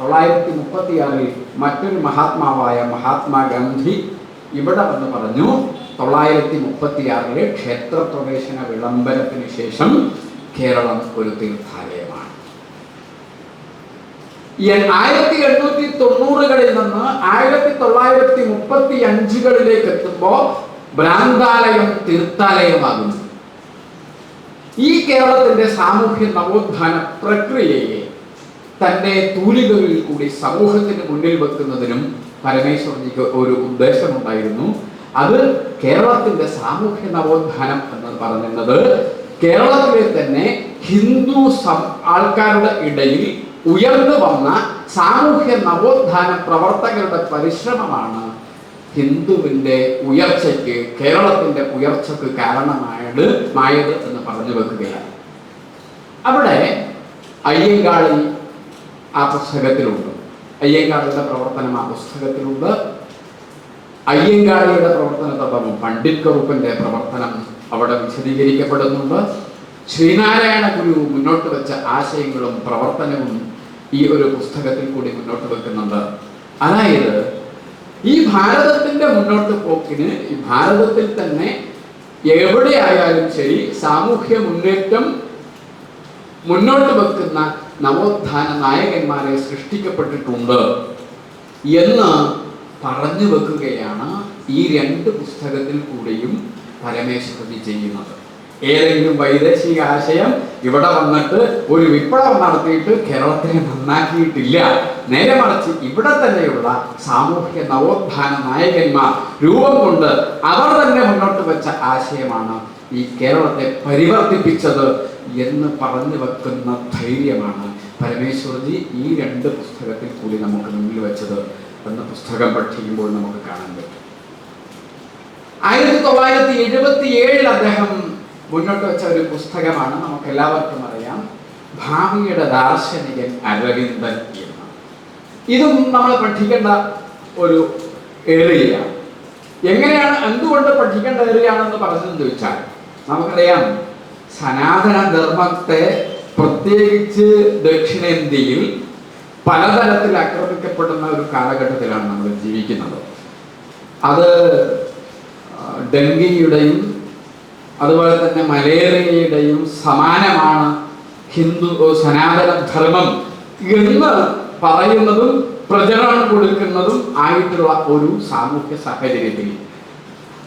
1936 മറ്റൊരു മഹാത്മാവായ മഹാത്മാഗാന്ധി ഇവിടെ വന്ന് പറഞ്ഞു, 1936 ക്ഷേത്രപ്രവേശന വിളംബരത്തിന് ശേഷം കേരളം ഒരു തീർത്ഥാലയമാണ്. 1890കളിൽ നിന്ന് 1935കളിലേക്ക് എത്തുമ്പോൾ ഭ്രാന്താലയം തീർത്ഥാലയമാകുന്നു. ഈ കേരളത്തിന്റെ സാമൂഹ്യ നവോത്ഥാന പ്രക്രിയയെ തന്റെ തൂലികകളിൽ കൂടി സമൂഹത്തിന് മുന്നിൽ വെക്കുന്നതിനും പരമേശ്വർജിക്ക് ഒരു ഉദ്ദേശമുണ്ടായിരുന്നു. അത് കേരളത്തിന്റെ സാമൂഹ്യ നവോത്ഥാനം എന്ന് പറയുന്നത് കേരളത്തിലെ തന്നെ ഹിന്ദു ആൾക്കാരുടെ ഇടയിൽ ഉയർന്നു വന്ന സാമൂഹ്യ നവോത്ഥാന പ്രവർത്തകരുടെ പരിശ്രമമാണ് ഹിന്ദുവിന്റെ ഉയർച്ചയ്ക്ക്, കേരളത്തിന്റെ ഉയർച്ചയ്ക്ക് കാരണമായത് എന്ന് പറഞ്ഞു വെക്കുകയാണ്. അവിടെ അയ്യങ്കാളി ആ പുസ്തകത്തിലുണ്ട്. അയ്യങ്കാളിയുടെ പ്രവർത്തനം ആ പുസ്തകത്തിലുണ്ട്. അയ്യങ്കാളിയുടെ പ്രവർത്തനത്തോടൊപ്പം പണ്ഡിറ്റ് കറുപ്പന്റെ പ്രവർത്തനം അവിടെ വിശദീകരിക്കപ്പെടുന്നുണ്ട്. ശ്രീനാരായണ ഗുരു മുന്നോട്ട് വെച്ച ആശയങ്ങളും പ്രവർത്തനവും ഈ ഒരു പുസ്തകത്തിൽ കൂടി മുന്നോട്ട് വെക്കുന്നുണ്ട്. അതായത് ഈ ഭാരതത്തിന്റെ മുന്നോട്ട് പോക്കിന്, ഈ ഭാരതത്തിൽ തന്നെ എവിടെയായാലും ശരി സാമൂഹ്യ മുന്നേറ്റം മുന്നോട്ട് വെക്കുന്ന നവോത്ഥാന നായകന്മാരെ സൃഷ്ടിക്കപ്പെട്ടിട്ടുണ്ട് എന്ന് പറഞ്ഞു വെക്കുകയാണ് ഈ രണ്ട് പുസ്തകത്തിൽ കൂടിയും പരമേശ്വരജി ചെയ്യുന്നത്. ഏതെങ്കിലും വൈദേശിക ആശയം ഇവിടെ വന്നിട്ട് ഒരു വിപ്ലവം നടത്തിയിട്ട് കേരളത്തിനെ നന്നാക്കിയിട്ടില്ല. നേരെ മറിച്ച് ഇവിടെ തന്നെയുള്ള സാമൂഹ്യ നവോത്ഥാന നായകന്മാർ രൂപം കൊണ്ട് അവർ തന്നെ മുന്നോട്ട് വെച്ച ആശയമാണ് ഈ കേരളത്തെ പരിവർത്തിപ്പിച്ചത് എന്ന് പറഞ്ഞു വെക്കുന്ന ധൈര്യമാണ് പരമേശ്വരജി ഈ രണ്ട് പുസ്തകത്തിൽ കൂടി നമുക്ക് മുന്നിൽ വെച്ചത് എന്ന പുസ്തകം പഠിക്കുമ്പോൾ നമുക്ക് കാണാൻ പറ്റും. 1977 അദ്ദേഹം മുന്നോട്ട് വെച്ച ഒരു പുസ്തകമാണ്, നമുക്ക് എല്ലാവർക്കും അറിയാം, ഭാവിയുടെ ദാർശനികൻ അരവിന്ദൻ എന്ന്. ഇതും നമ്മൾ പഠിക്കേണ്ട ഒരു ഏറിയയാണ്. എങ്ങനെയാണ്, എന്തുകൊണ്ട് പഠിക്കേണ്ട ഏറിയാണെന്ന് പറഞ്ഞെന്ന് ചോദിച്ചാൽ, നമുക്കറിയാം സനാതന ധർമ്മത്തെ പ്രത്യേകിച്ച് ദക്ഷിണേന്ത്യയിൽ പലതരത്തിൽ ആക്രമിക്കപ്പെടുന്ന ഒരു കാലഘട്ടത്തിലാണ് നമ്മൾ ജീവിക്കുന്നത്. അത് ഡെങ്കിയുടെയും അതുപോലെ തന്നെ മലേറിയയുടെയും സമാനമാണ് ഹിന്ദു സനാതന ധർമ്മം എന്ന് പറയുന്നതും പ്രചരണം കൊടുക്കുന്നതും ആയിട്ടുള്ള ഒരു സാമൂഹ്യ സാഹചര്യത്തിൽ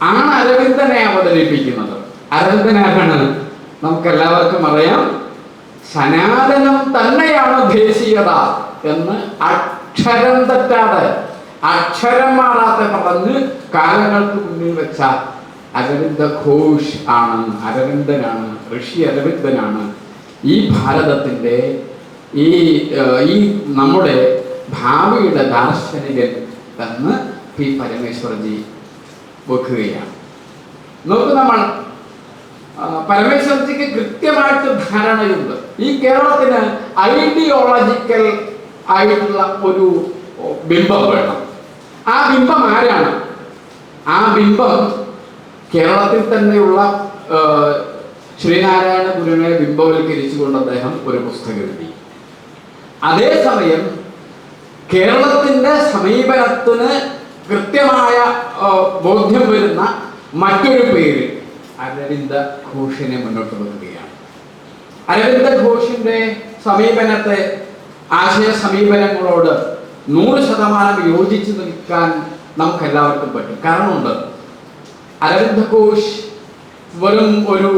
ആണ് അരവിന്ദനെ അവതരിപ്പിക്കുന്നത്. അരവിന്ദനാണ് നമുക്കെല്ലാവർക്കും അറിയാം, സനാതനം തന്നെയാണ് ദേശീയത എന്ന് അക്ഷരം തെറ്റാതെ അക്ഷരം മാറാതെ പറഞ്ഞ് കാലങ്ങൾക്ക് മുന്നിൽ വെച്ച അരവിന്ദ ഘോഷ് ആണ്, അരവിന്ദനാണ്, ഋഷി അരവിന്ദനാണ് ഈ ഭാരതത്തിൻ്റെ ഈ നമ്മുടെ ഭാവിയുടെ ദാർശനികൻ എന്ന് പി പരമേശ്വരജി വെക്കുകയാണ്. നോക്കൂ, നമ്മൾ പരമേശ്വരജിക്ക് കൃത്യമായിട്ട് ധാരണയുണ്ട് ഈ കേരളത്തിന് ഐഡിയോളജിക്കൽ ആയിട്ടുള്ള ഒരു ബിംബം വേണം. ആ ബിംബം ആരാണ്? ആ ബിംബം കേരളത്തിൽ തന്നെയുള്ള ശ്രീനാരായണ ഗുരുവിനെ ബിംബവൽക്കരിച്ചുകൊണ്ട് അദ്ദേഹം ഒരു പുസ്തകം എഴുതി. അതേസമയം കേരളത്തിൻ്റെ സമീപനത്തിന് കൃത്യമായ ബോധ്യം വരുന്ന മറ്റൊരു പേര് അരവിന്ദ ഘോഷിനെ മുന്നോട്ട് വെക്കുകയാണ്. അരവിന്ദ ഘോഷിന്റെ സമീപനത്തെ ആശയ സമീപനങ്ങളോട് 100% യോജിച്ചു നിൽക്കാൻ നമുക്ക് എല്ലാവർക്കും പറ്റും. കാരണമുണ്ട്. അരവിന്ദ ഘോഷ് വെറും ഒരു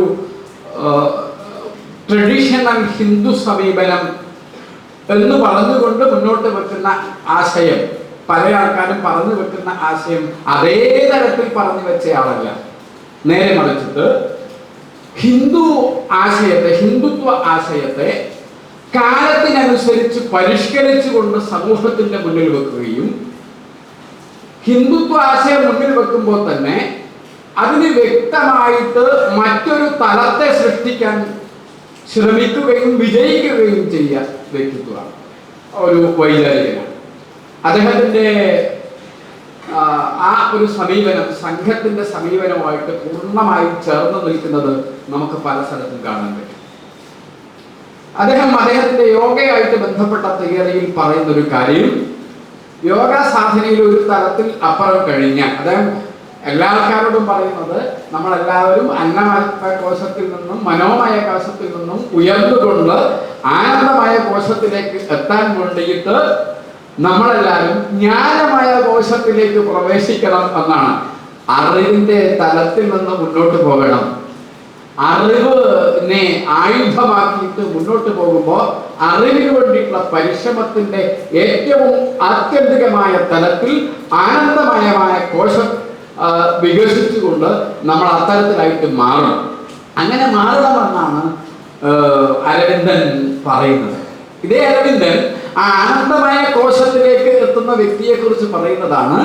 ട്രഡീഷണൽ ഹിന്ദു സമീപനം എന്ന് പറഞ്ഞുകൊണ്ട് മുന്നോട്ട് വെക്കുന്ന ആശയം, പല ആൾക്കാരും പറഞ്ഞു വെക്കുന്ന ആശയം അതേ തരത്തിൽ പറഞ്ഞു വെച്ചയാളല്ല. നേരെ മറിച്ചിട്ട് ഹിന്ദു ആശയത്തെ, ഹിന്ദുത്വ ആശയത്തെ കാലത്തിനനുസരിച്ച് പരിഷ്കരിച്ചുകൊണ്ട് സമൂഹത്തിന്റെ മുന്നിൽ വെക്കുകയും ഹിന്ദുത്വ ആശയം മുന്നിൽ വെക്കുമ്പോൾ തന്നെ അതിന് വ്യക്തമായിട്ട് മറ്റൊരു തലത്തെ സൃഷ്ടിക്കാൻ ശ്രമിക്കുകയും വിജയിക്കുകയും ചെയ്യുക വ്യക്തിത്വമാണ്, ഒരു വൈചാരികനാണ്. അദ്ദേഹത്തിൻ്റെ ആ ഒരു സമീപനം സംഘത്തിന്റെ സമീപനവുമായിട്ട് പൂർണ്ണമായും ചേർന്ന് നിൽക്കുന്നത് നമുക്ക് പല സ്ഥലത്തും കാണാൻ പറ്റും. അദ്ദേഹത്തിന്റെ യോഗയായിട്ട് ബന്ധപ്പെട്ട തിയറിയിൽ പറയുന്ന ഒരു കാര്യം, യോഗ സാധനയിൽ ഒരു തലത്തിൽ അപ്പുറം കഴിഞ്ഞാൽ, അദ്ദേഹം എല്ലാ ആൾക്കാരോടും പറയുന്നത് നമ്മളെല്ലാവരും അന്നമയ കോശത്തിൽ നിന്നും മനോമയ കോശത്തിൽ നിന്നും ഉയർന്നുകൊണ്ട് ആനന്ദമയ കോശത്തിലേക്ക് എത്താൻ വേണ്ടിയിട്ട് നമ്മളെല്ലാവരും ജ്ഞാനമയ കോശത്തിലേക്ക് പ്രവേശിക്കണം എന്നാണ്. അറിവിന്റെ തലത്തിൽ നിന്ന് മുന്നോട്ട് പോകണം. അറിവിനെ ആയുധമാക്കിയിട്ട് മുന്നോട്ട് പോകുമ്പോൾ അറിവിന് വേണ്ടിയിട്ടുള്ള പരിശ്രമത്തിന്റെ ഏറ്റവും ആത്യന്തികമായ തലത്തിൽ ആനന്ദമയമായ കോശം വികസിച്ചുകൊണ്ട് നമ്മൾ അത്തരത്തിലായിട്ട് മാറണം. അങ്ങനെ മാറണമെന്നാണ് അരവിന്ദൻ പറയുന്നത്. ഇതേ അരവിന്ദൻ ആ ആനന്ദമയ കോശത്തിലേക്ക് എത്തുന്ന വ്യക്തിയെ കുറിച്ച് പറയുന്നതാണ്.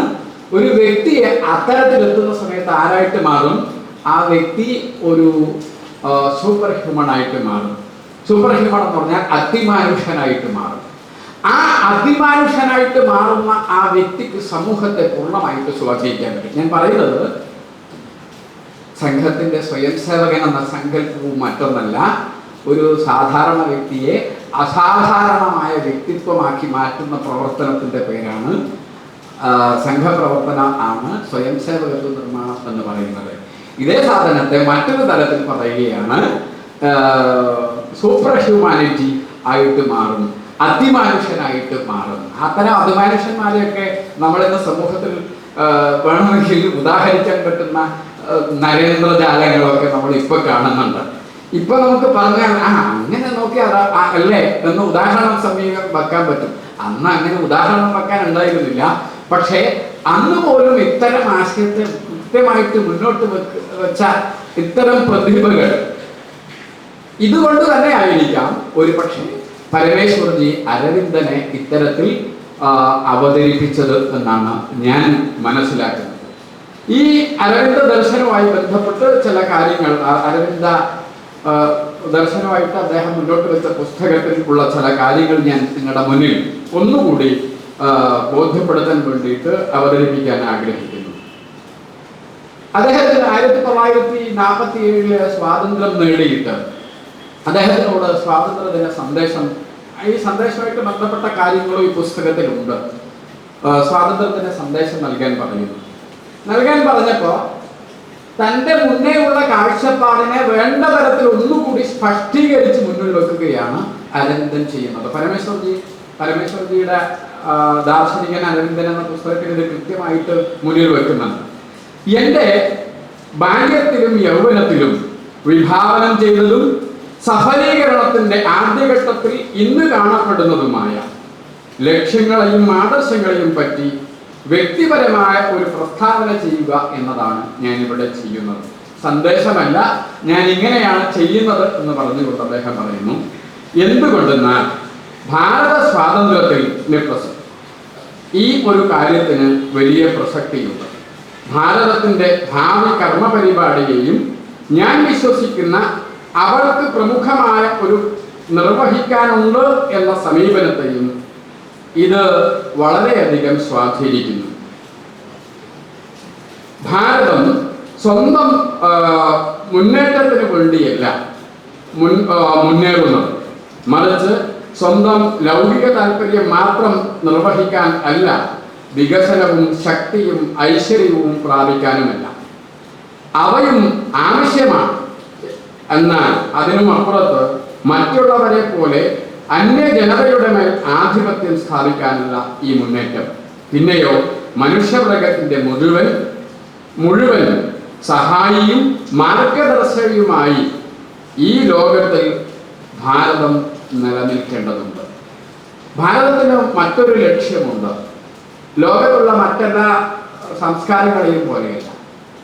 ഒരു വ്യക്തിയെ അത്തരത്തിലെത്തുന്ന സമയത്ത് ആരായിട്ട് മാറും? ആ വ്യക്തി ഒരു സൂപ്പർ ഹ്യൂമൺ ആയിട്ട് മാറും. സൂപ്പർ ഹ്യൂമൺ എന്ന് പറഞ്ഞാൽ അതിമാനുഷനായിട്ട് മാറും. ആ അതിമാനുഷനായിട്ട് മാറുന്ന ആ വ്യക്തിക്ക് സമൂഹത്തെ പൂർണ്ണമായിട്ട് സ്വാധീനിക്കാൻ പറ്റും. ഞാൻ പറയുന്നത് സംഘത്തിന്റെ സ്വയം സേവകൻ എന്ന സങ്കല്പവും മറ്റൊന്നല്ല, ഒരു സാധാരണ വ്യക്തിയെ അസാധാരണമായ വ്യക്തിത്വമാക്കി മാറ്റുന്ന പ്രവർത്തനത്തിന്റെ പേരാണ് സംഘപ്രവർത്തന ആണ് സ്വയം സേവകത്വ നിർമ്മാണം എന്ന് പറയുന്നത്. ഇതേ സാധനത്തെ മറ്റൊരു തരത്തിൽ പറയുകയാണ്, സൂപ്പർ ഹ്യൂമാനിറ്റി ആയിട്ട് മാറും, അതിമാനുഷ്യനായിട്ട് മാറും. അത്തരം അതിമാനുഷ്യന്മാരെയൊക്കെ നമ്മളിന്ന് സമൂഹത്തിൽ വേണമെങ്കിൽ ഉദാഹരിക്കാൻ പറ്റുന്ന നരേന്ദ്രജാലങ്ങളൊക്കെ നമ്മൾ ഇപ്പൊ കാണുന്നുണ്ട്. ഇപ്പൊ നമുക്ക് പറഞ്ഞാൽ അങ്ങനെ നോക്കിയാൽ അല്ലേ എന്ന് ഉദാഹരണം സമീപം വെക്കാൻ പറ്റും. അന്ന് അങ്ങനെ ഉദാഹരണം വെക്കാൻ ഉണ്ടായിരുന്നില്ല. പക്ഷേ അന്ന് പോലും ഇത്തരം ആശയത്തെ കൃത്യമായിട്ട് മുന്നോട്ട് വെച്ച ഇത്തരം പ്രതിഭകൾ ഇതുകൊണ്ട് തന്നെ ആയിരിക്കാം ഒരു പക്ഷേ പരമേശ്വർജി അരവിന്ദനെ ഇത്തരത്തിൽ അവതരിപ്പിച്ചത് എന്നാണ് ഞാൻ മനസ്സിലാക്കുന്നത്. ഈ അരവിന്ദ ദർശനവുമായി ബന്ധപ്പെട്ട് ചില കാര്യങ്ങൾ, അരവിന്ദ ദർശനമായിട്ട് അദ്ദേഹം മുന്നോട്ട് വെച്ച പുസ്തകത്തിൽ ഉള്ള ചില കാര്യങ്ങൾ ഞാൻ നിങ്ങളുടെ മുന്നിൽ ഒന്നുകൂടി ബോധ്യപ്പെടുത്താൻ വേണ്ടിയിട്ട് അവതരിപ്പിക്കാൻ ആഗ്രഹിക്കുന്നു. അദ്ദേഹത്തിന് 1947 സ്വാതന്ത്ര്യം നേടിയിട്ട് അദ്ദേഹത്തിനോട് സ്വാതന്ത്ര്യദിന സന്ദേശം, ഈ സന്ദേശമായിട്ട് ബന്ധപ്പെട്ട കാര്യങ്ങളും ഈ പുസ്തകത്തിലുണ്ട്. സ്വാതന്ത്ര്യദിന സന്ദേശം നൽകാൻ പറഞ്ഞപ്പോൾ തൻ്റെ മുന്നേ ഉള്ള കാഴ്ചപ്പാടിനെ വേണ്ട തരത്തിൽ ഒന്നുകൂടി സ്പഷ്ടീകരിച്ച് മുന്നിൽ വെക്കുകയാണ് അരവിന്ദൻ ചെയ്യുന്നത്. പരമേശ്വർജിയുടെ ദാർശനികൻ അരവിന്ദൻ എന്ന പുസ്തകത്തിൽ ഇത് കൃത്യമായിട്ട് മുന്നിൽ വെക്കുന്നുണ്ട്. എൻ്റെ ബാല്യത്തിലും യൗവനത്തിലും വിഭാവനം ചെയ്തതും സഫലീകരണത്തിന്റെ ആദ്യഘട്ടത്തിൽ ഇന്ന് കാണപ്പെടുന്നതുമായ ലക്ഷ്യങ്ങളെയും ആദർശങ്ങളെയും പറ്റി വ്യക്തിപരമായ ഒരു പ്രസ്താവന ചെയ്യുക എന്നതാണ് ഞാനിവിടെ ചെയ്യുന്നത്. സന്ദേശമല്ല, ഞാൻ ഇങ്ങനെയാണ് ചെയ്യുന്നത് എന്ന് പറഞ്ഞുകൊണ്ട് അദ്ദേഹം പറയുന്നു. എന്തുകൊണ്ടെന്നാൽ ഭാരത സ്വാതന്ത്ര്യത്തിൽ ഈ ഒരു കാര്യത്തിന് വലിയ പ്രസക്തിയുണ്ട്. ഭാരതത്തിന്റെ ഭാവി കർമ്മപരിപാടിയെയും ഞാൻ വിശ്വസിക്കുന്ന അവർക്ക് പ്രമുഖമായ ഒരു നിർവഹിക്കാനുണ്ട് എന്ന സമീപനത്തെയും ഇത് വളരെയധികം സ്വാധീനിക്കുന്നു. ഭാരതം സ്വന്തം മുന്നേറ്റത്തിന് വേണ്ടിയല്ല മുന്നേറുന്നത്, മറിച്ച് സ്വന്തം ലൗകിക താല്പര്യം മാത്രം നിർവഹിക്കാൻ അല്ല, വികസനവും ശക്തിയും ഐശ്വര്യവും പ്രാപിക്കാനുമല്ല. അവയും ആവശ്യമാണ്. എന്നാൽ അതിനും അപ്പുറത്ത് മറ്റുള്ളവരെ പോലെ അന്യജനതയുടെ മേൽ ആധിപത്യം സ്ഥാപിക്കാനുള്ള ഈ മുന്നേറ്റം പിന്നെയോ മനുഷ്യവർഗത്തിന്റെ മുഴുവൻ സഹായിയും മാർഗദർശകയുമായി ഈ ലോകത്തിൽ ഭാരതം നിലനിൽക്കേണ്ടതുണ്ട്. ഭാരതത്തിന് മറ്റൊരു ലക്ഷ്യമുണ്ട്. ലോകത്തുള്ള മറ്റെല്ലാ സംസ്കാരങ്ങളെയും പോലെയല്ല,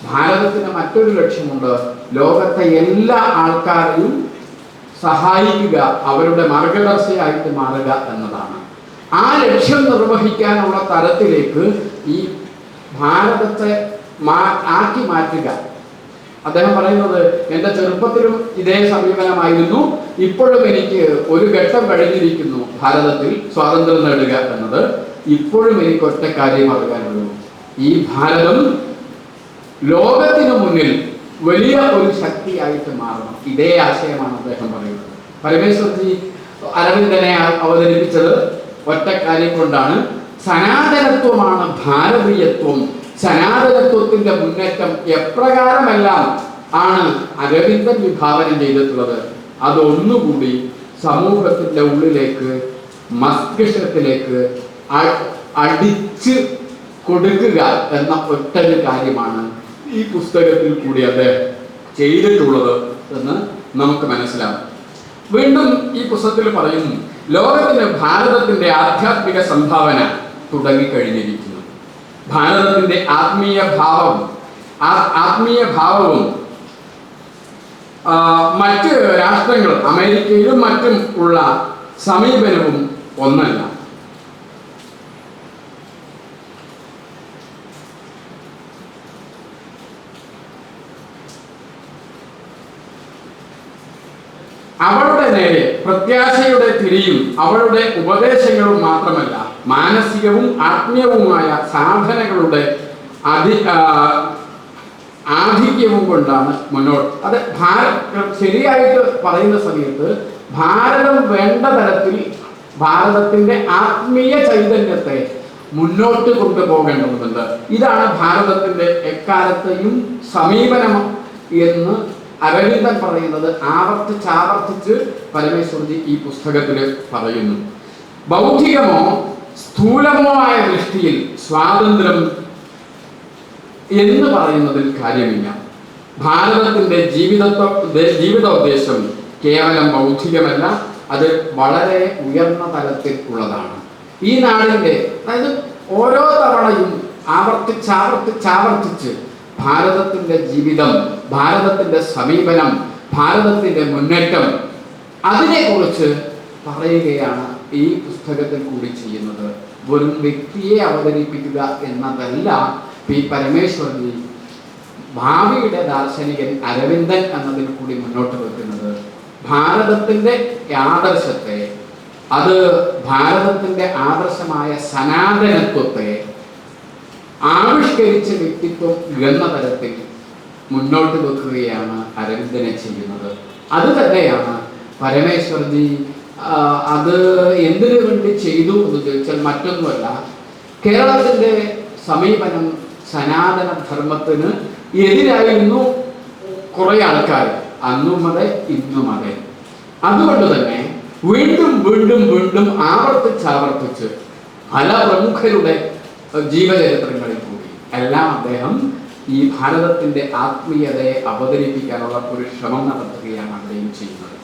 ഭാരതത്തിന് മറ്റൊരു ലക്ഷ്യമുണ്ട്. ലോകത്തെ എല്ലാ ആൾക്കാരെയും സഹായിക്കുക, അവരുടെ മാർഗദർശിയായിട്ട് മാറുക എന്നതാണ്. ആ ലക്ഷ്യം നിർവഹിക്കാനുള്ള തരത്തിലേക്ക് ഈ ഭാരതത്തെ ആക്കി മാറ്റുക. അദ്ദേഹം പറയുന്നത്, എൻ്റെ ചെറുപ്പത്തിലും ഇതേ സമീപനമായിരുന്നു, ഇപ്പോഴും എനിക്ക് ഒരു ഘട്ടം കഴിഞ്ഞിരിക്കുന്നു ഭാരതത്തിൽ സ്വാതന്ത്ര്യം നേടുക എന്നത്. ഇപ്പോഴും എനിക്ക് ഒറ്റ കാര്യം അറിയാനുള്ളൂ, ഈ ഭാരതം ലോകത്തിനു മുന്നിൽ വലിയ ഒരു ശക്തിയായിട്ട് മാറണം. ഇതേ ആശയമാണ് അദ്ദേഹം പറയുന്നത്. പരമേശ്വർജി അരവിന്ദനെ അവതരിപ്പിച്ചത് ഒറ്റ കാര്യം കൊണ്ടാണ്. സനാതനത്വമാണ് ഭാരതീയത്വം. സനാതനത്വത്തിന്റെ മുന്നേറ്റം എപ്രകാരമെല്ലാം ആണ് അരവിന്ദൻ വിഭാവനം ചെയ്തിട്ടുള്ളത്, അതൊന്നുകൂടി സമൂഹത്തിന്റെ ഉള്ളിലേക്ക്, മസ്തിഷ്കത്തിലേക്ക് അടിച്ച് കൊടുക്കുക എന്ന ഒറ്റൊരു കാര്യമാണ് ഈ പുസ്തകത്തിൽ കൂടി അദ്ദേഹം ചെയ്തിട്ടുള്ളത് എന്ന് നമുക്ക് മനസ്സിലാവും. വീണ്ടും ഈ പുസ്തകത്തിൽ പറയുന്നു, ലോകത്തിന് ഭാരതത്തിന്റെ ആധ്യാത്മിക സംഭാവന തുടങ്ങിക്കഴിഞ്ഞിരിക്കുന്നു. ഭാരതത്തിന്റെ ആത്മീയ ഭാവവും മറ്റ് രാഷ്ട്രങ്ങൾ, അമേരിക്കയിലും മറ്റും ഉള്ള സമീപനവും ഒന്നല്ല. അവളുടെ നേരെ പ്രത്യാശയുടെ തിരിയും അവളുടെ ഉപദേശങ്ങളും മാത്രമല്ല, മാനസികവും ആത്മീയവുമായ സാധനങ്ങളുടെ ആധിക്യവും കൊണ്ടാണ് മുന്നോട്ട്. അത് ശരിയായിട്ട് പറയുന്ന സമയത്ത് ഭാരതം വേണ്ട തരത്തിൽ ഭാരതത്തിന്റെ ആത്മീയ ചൈതന്യത്തെ മുന്നോട്ട് കൊണ്ടുപോകേണ്ടതുണ്ട്. ഇതാണ് ഭാരതത്തിന്റെ എക്കാലത്തെയും സമീപനം എന്ന് അരവിന്ദൻ പറയുന്നത് ആവർത്തിച്ച് പരമേശ്വർജി ഈ പുസ്തകത്തിൽ പറയുന്നു. ബൗദ്ധികമോ സ്ഥൂലമോ ആയ ദൃഷ്ടിയിൽ സ്വാതന്ത്ര്യം എന്ന് പറയുന്നതിൽ കാര്യമില്ല. ഭാരതത്തിന്റെ ജീവിതോദ്ദേശം കേവലം ബൗദ്ധികമല്ല, അത് വളരെ ഉയർന്ന തലത്തിൽ ഉള്ളതാണ്. ഈ നാടിന്റെ, അതായത് ഓരോ തവണയും ആവർത്തിച്ച് ഭാരതത്തിന്റെ ജീവിതം, ഭാരതത്തിന്റെ സമീപനം, ഭാരതത്തിന്റെ മുന്നേറ്റം, അതിനെക്കുറിച്ച് പറയുകയാണ് ഈ പുസ്തകത്തിൽ കൂടി ചെയ്യുന്നത്. വെറും വ്യക്തിയെ അവതരിപ്പിക്കുക എന്നതല്ല പി പരമേശ്വർജി ഭാവിയുടെ ദാർശനികൻ അരവിന്ദൻ എന്നതിൽ കൂടി മുന്നോട്ട് വെക്കുന്നത്. ഭാരതത്തിന്റെ ആദർശത്തെ, അത് ഭാരതത്തിന്റെ ആദർശമായ സനാതനത്വത്തെ ആവിഷ്കരിച്ച വ്യക്തിത്വം എന്ന തരത്തിൽ മുന്നോട്ട് വെക്കുകയാണ് അരവിന്ദനെ ചെയ്യുന്നത്. അത് തന്നെയാണ് പരമേശ്വർജി അത് എന്തിനു വേണ്ടി ചെയ്തു എന്ന് ചോദിച്ചാൽ മറ്റൊന്നുമല്ല, കേരളത്തിന്റെ സമീപനം സനാതന ധർമ്മത്തിന് എതിരായിരുന്നു കുറെ ആൾക്കാർ, അന്നും അതെ ഇന്നും അതെ. അതുകൊണ്ട് തന്നെ വീണ്ടും വീണ്ടും വീണ്ടും ആവർത്തിച്ച് പല പ്രമുഖരുടെ ജീവചരിത്രങ്ങളിൽ കൂടി എല്ലാം അദ്ദേഹം ഈ ഭാരതത്തിന്റെ ആത്മീയതയെ അവതരിപ്പിക്കാനുള്ള ഒരു ശ്രമം നടത്തുകയാണ് അദ്ദേഹം ചെയ്യുന്നത്.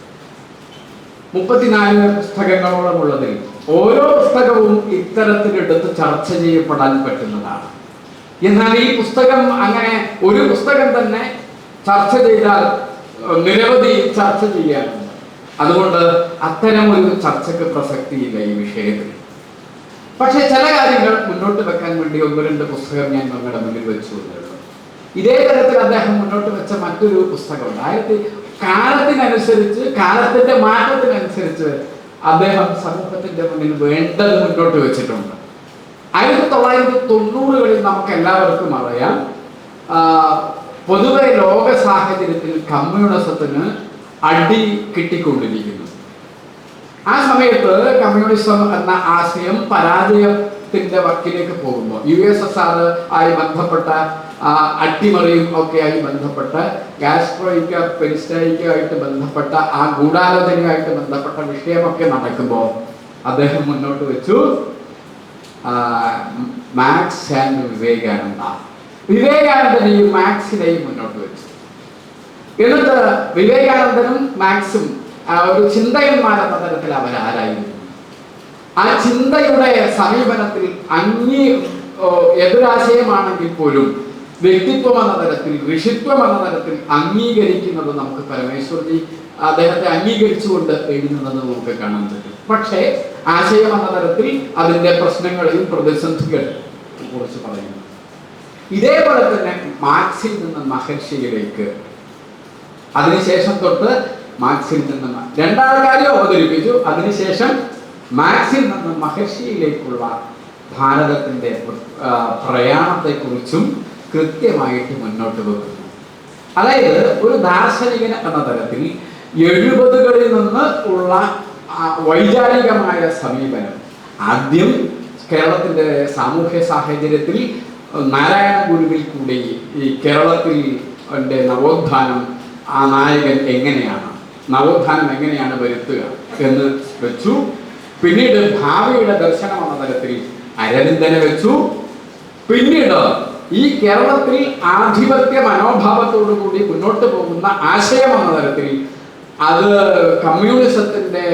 34 പുസ്തകങ്ങളോളമുള്ളതിൽ ഓരോ പുസ്തകവും ഇത്തരത്തിലെടുത്ത് ചർച്ച ചെയ്യപ്പെടാൻ പറ്റുന്നതാണ്. എന്നാൽ ഈ പുസ്തകം അങ്ങനെ ഒരു പുസ്തകം തന്നെ ചർച്ച ചെയ്താൽ നിരവധി ചർച്ച ചെയ്യാനുണ്ട്. അതുകൊണ്ട് അത്തരം ഒരു ചർച്ചയ്ക്ക് പ്രസക്തിയില്ല ഈ വിഷയത്തിൽ. പക്ഷെ ചില കാര്യങ്ങൾ മുന്നോട്ട് വെക്കാൻ വേണ്ടി 1-2 പുസ്തകം ഞാൻ നിങ്ങളുടെ മുന്നിൽ വെച്ചു എന്നുള്ളൂ. ഇതേ തരത്തിൽ അദ്ദേഹം മുന്നോട്ട് വെച്ച മറ്റൊരു പുസ്തകമുണ്ട്. കാലത്തിനനുസരിച്ച്, കാലത്തിന്റെ മാറ്റത്തിനനുസരിച്ച് അദ്ദേഹം സമൂഹത്തിന്റെ മുന്നിൽ വേണ്ടത് മുന്നോട്ട് വെച്ചിട്ടുണ്ട്. 1990കളിൽ നമുക്ക് എല്ലാവർക്കും അറിയാം, പൊതുവെ ലോക സാഹചര്യത്തിൽ കമ്മ്യൂണിസത്തിന് അടി കിട്ടിക്കൊണ്ടിരിക്കുന്നു. ആ സമയത്ത് കമ്മ്യൂണിസം എന്ന ആശയം പരാജയത്തിന്റെ വക്കിലേക്ക് പോകുമ്പോൾ USSR ആയി ബന്ധപ്പെട്ട അട്ടിമറിയും ഒക്കെയായി ബന്ധപ്പെട്ട ഗാസ്ട്രോയിക്ക പെരിസ്റ്റൈക്കയുമായിട്ട് ബന്ധപ്പെട്ട ആ ഗൂഢാലോചനയുമായിട്ട് ബന്ധപ്പെട്ട വിഷയമൊക്കെ നടക്കുമ്പോൾ അദ്ദേഹം മുന്നോട്ട് വെച്ചു മാർക്സ് ആൻഡ് വിവേകാനന്ദനെയും മാർക്സിനെയും മുന്നോട്ട് വെച്ചു. എന്നിട്ട് വിവേകാനന്ദനും മാർക്സും ഒരു ചിന്തകന്മാരെന്ന തരത്തിൽ അവരാരായിരുന്നു. ആ ചിന്തയുടെ സമീപനത്തിൽ എതിരാശയമാണെങ്കിൽ പോലും വ്യക്തിത്വം എന്ന തരത്തിൽ, ഋഷിത്വം എന്ന തരത്തിൽ അംഗീകരിക്കുന്നത് നമുക്ക് പരമേശ്വർജി അദ്ദേഹത്തെ അംഗീകരിച്ചുകൊണ്ട് എഴുതുന്നത് നമുക്ക് കാണാൻ പറ്റും. പക്ഷേ ആശയം എന്ന തരത്തിൽ അതിന്റെ പ്രശ്നങ്ങളെയും പ്രതിസന്ധികളെയും കുറിച്ച് പറയുന്നു. ഇതേപോലെ തന്നെ മാർക്സിൽ നിന്ന് മഹർഷിയിലേക്ക്, അതിനുശേഷം തൊട്ട് മാർക്സിൽ നിന്ന് 2 ആൾക്കാരെ അവതരിപ്പിച്ചു. അതിനുശേഷം മാർക്സിൽ നിന്ന് മഹർഷിയിലേക്കുള്ള ഭാരതത്തിന്റെ പ്രയാണത്തെക്കുറിച്ചും കൃത്യമായിട്ട് മുന്നോട്ട് വെക്കുന്നു. അതായത് ഒരു ദാർശനികൻ എന്ന തരത്തിൽ 70കളിൽ നിന്ന് ഉള്ള വൈചാരികമായ സമീപനം ആദ്യം കേരളത്തിന്റെ സാമൂഹ്യ സാഹചര്യത്തിൽ നാരായണ ഗുരുവിൽ കൂടി ഈ കേരളത്തിൽ നവോത്ഥാനം, ആ നായകൻ എങ്ങനെയാണ്, നവോത്ഥാനം എങ്ങനെയാണ് വരുത്തുക എന്ന് വെച്ചു. പിന്നീട് ഭാവിയുടെ ദർശനം എന്ന തരത്തിൽ അരവിന്ദനെ വെച്ചു. പിന്നീട് ഈ കേരളത്തിൽ ആധിപത്യ മനോഭാവത്തോടു കൂടി മുന്നോട്ട് പോകുന്ന ആശയം എന്ന തരത്തിൽ അത് കമ്മ്യൂണിസത്തിന്റെ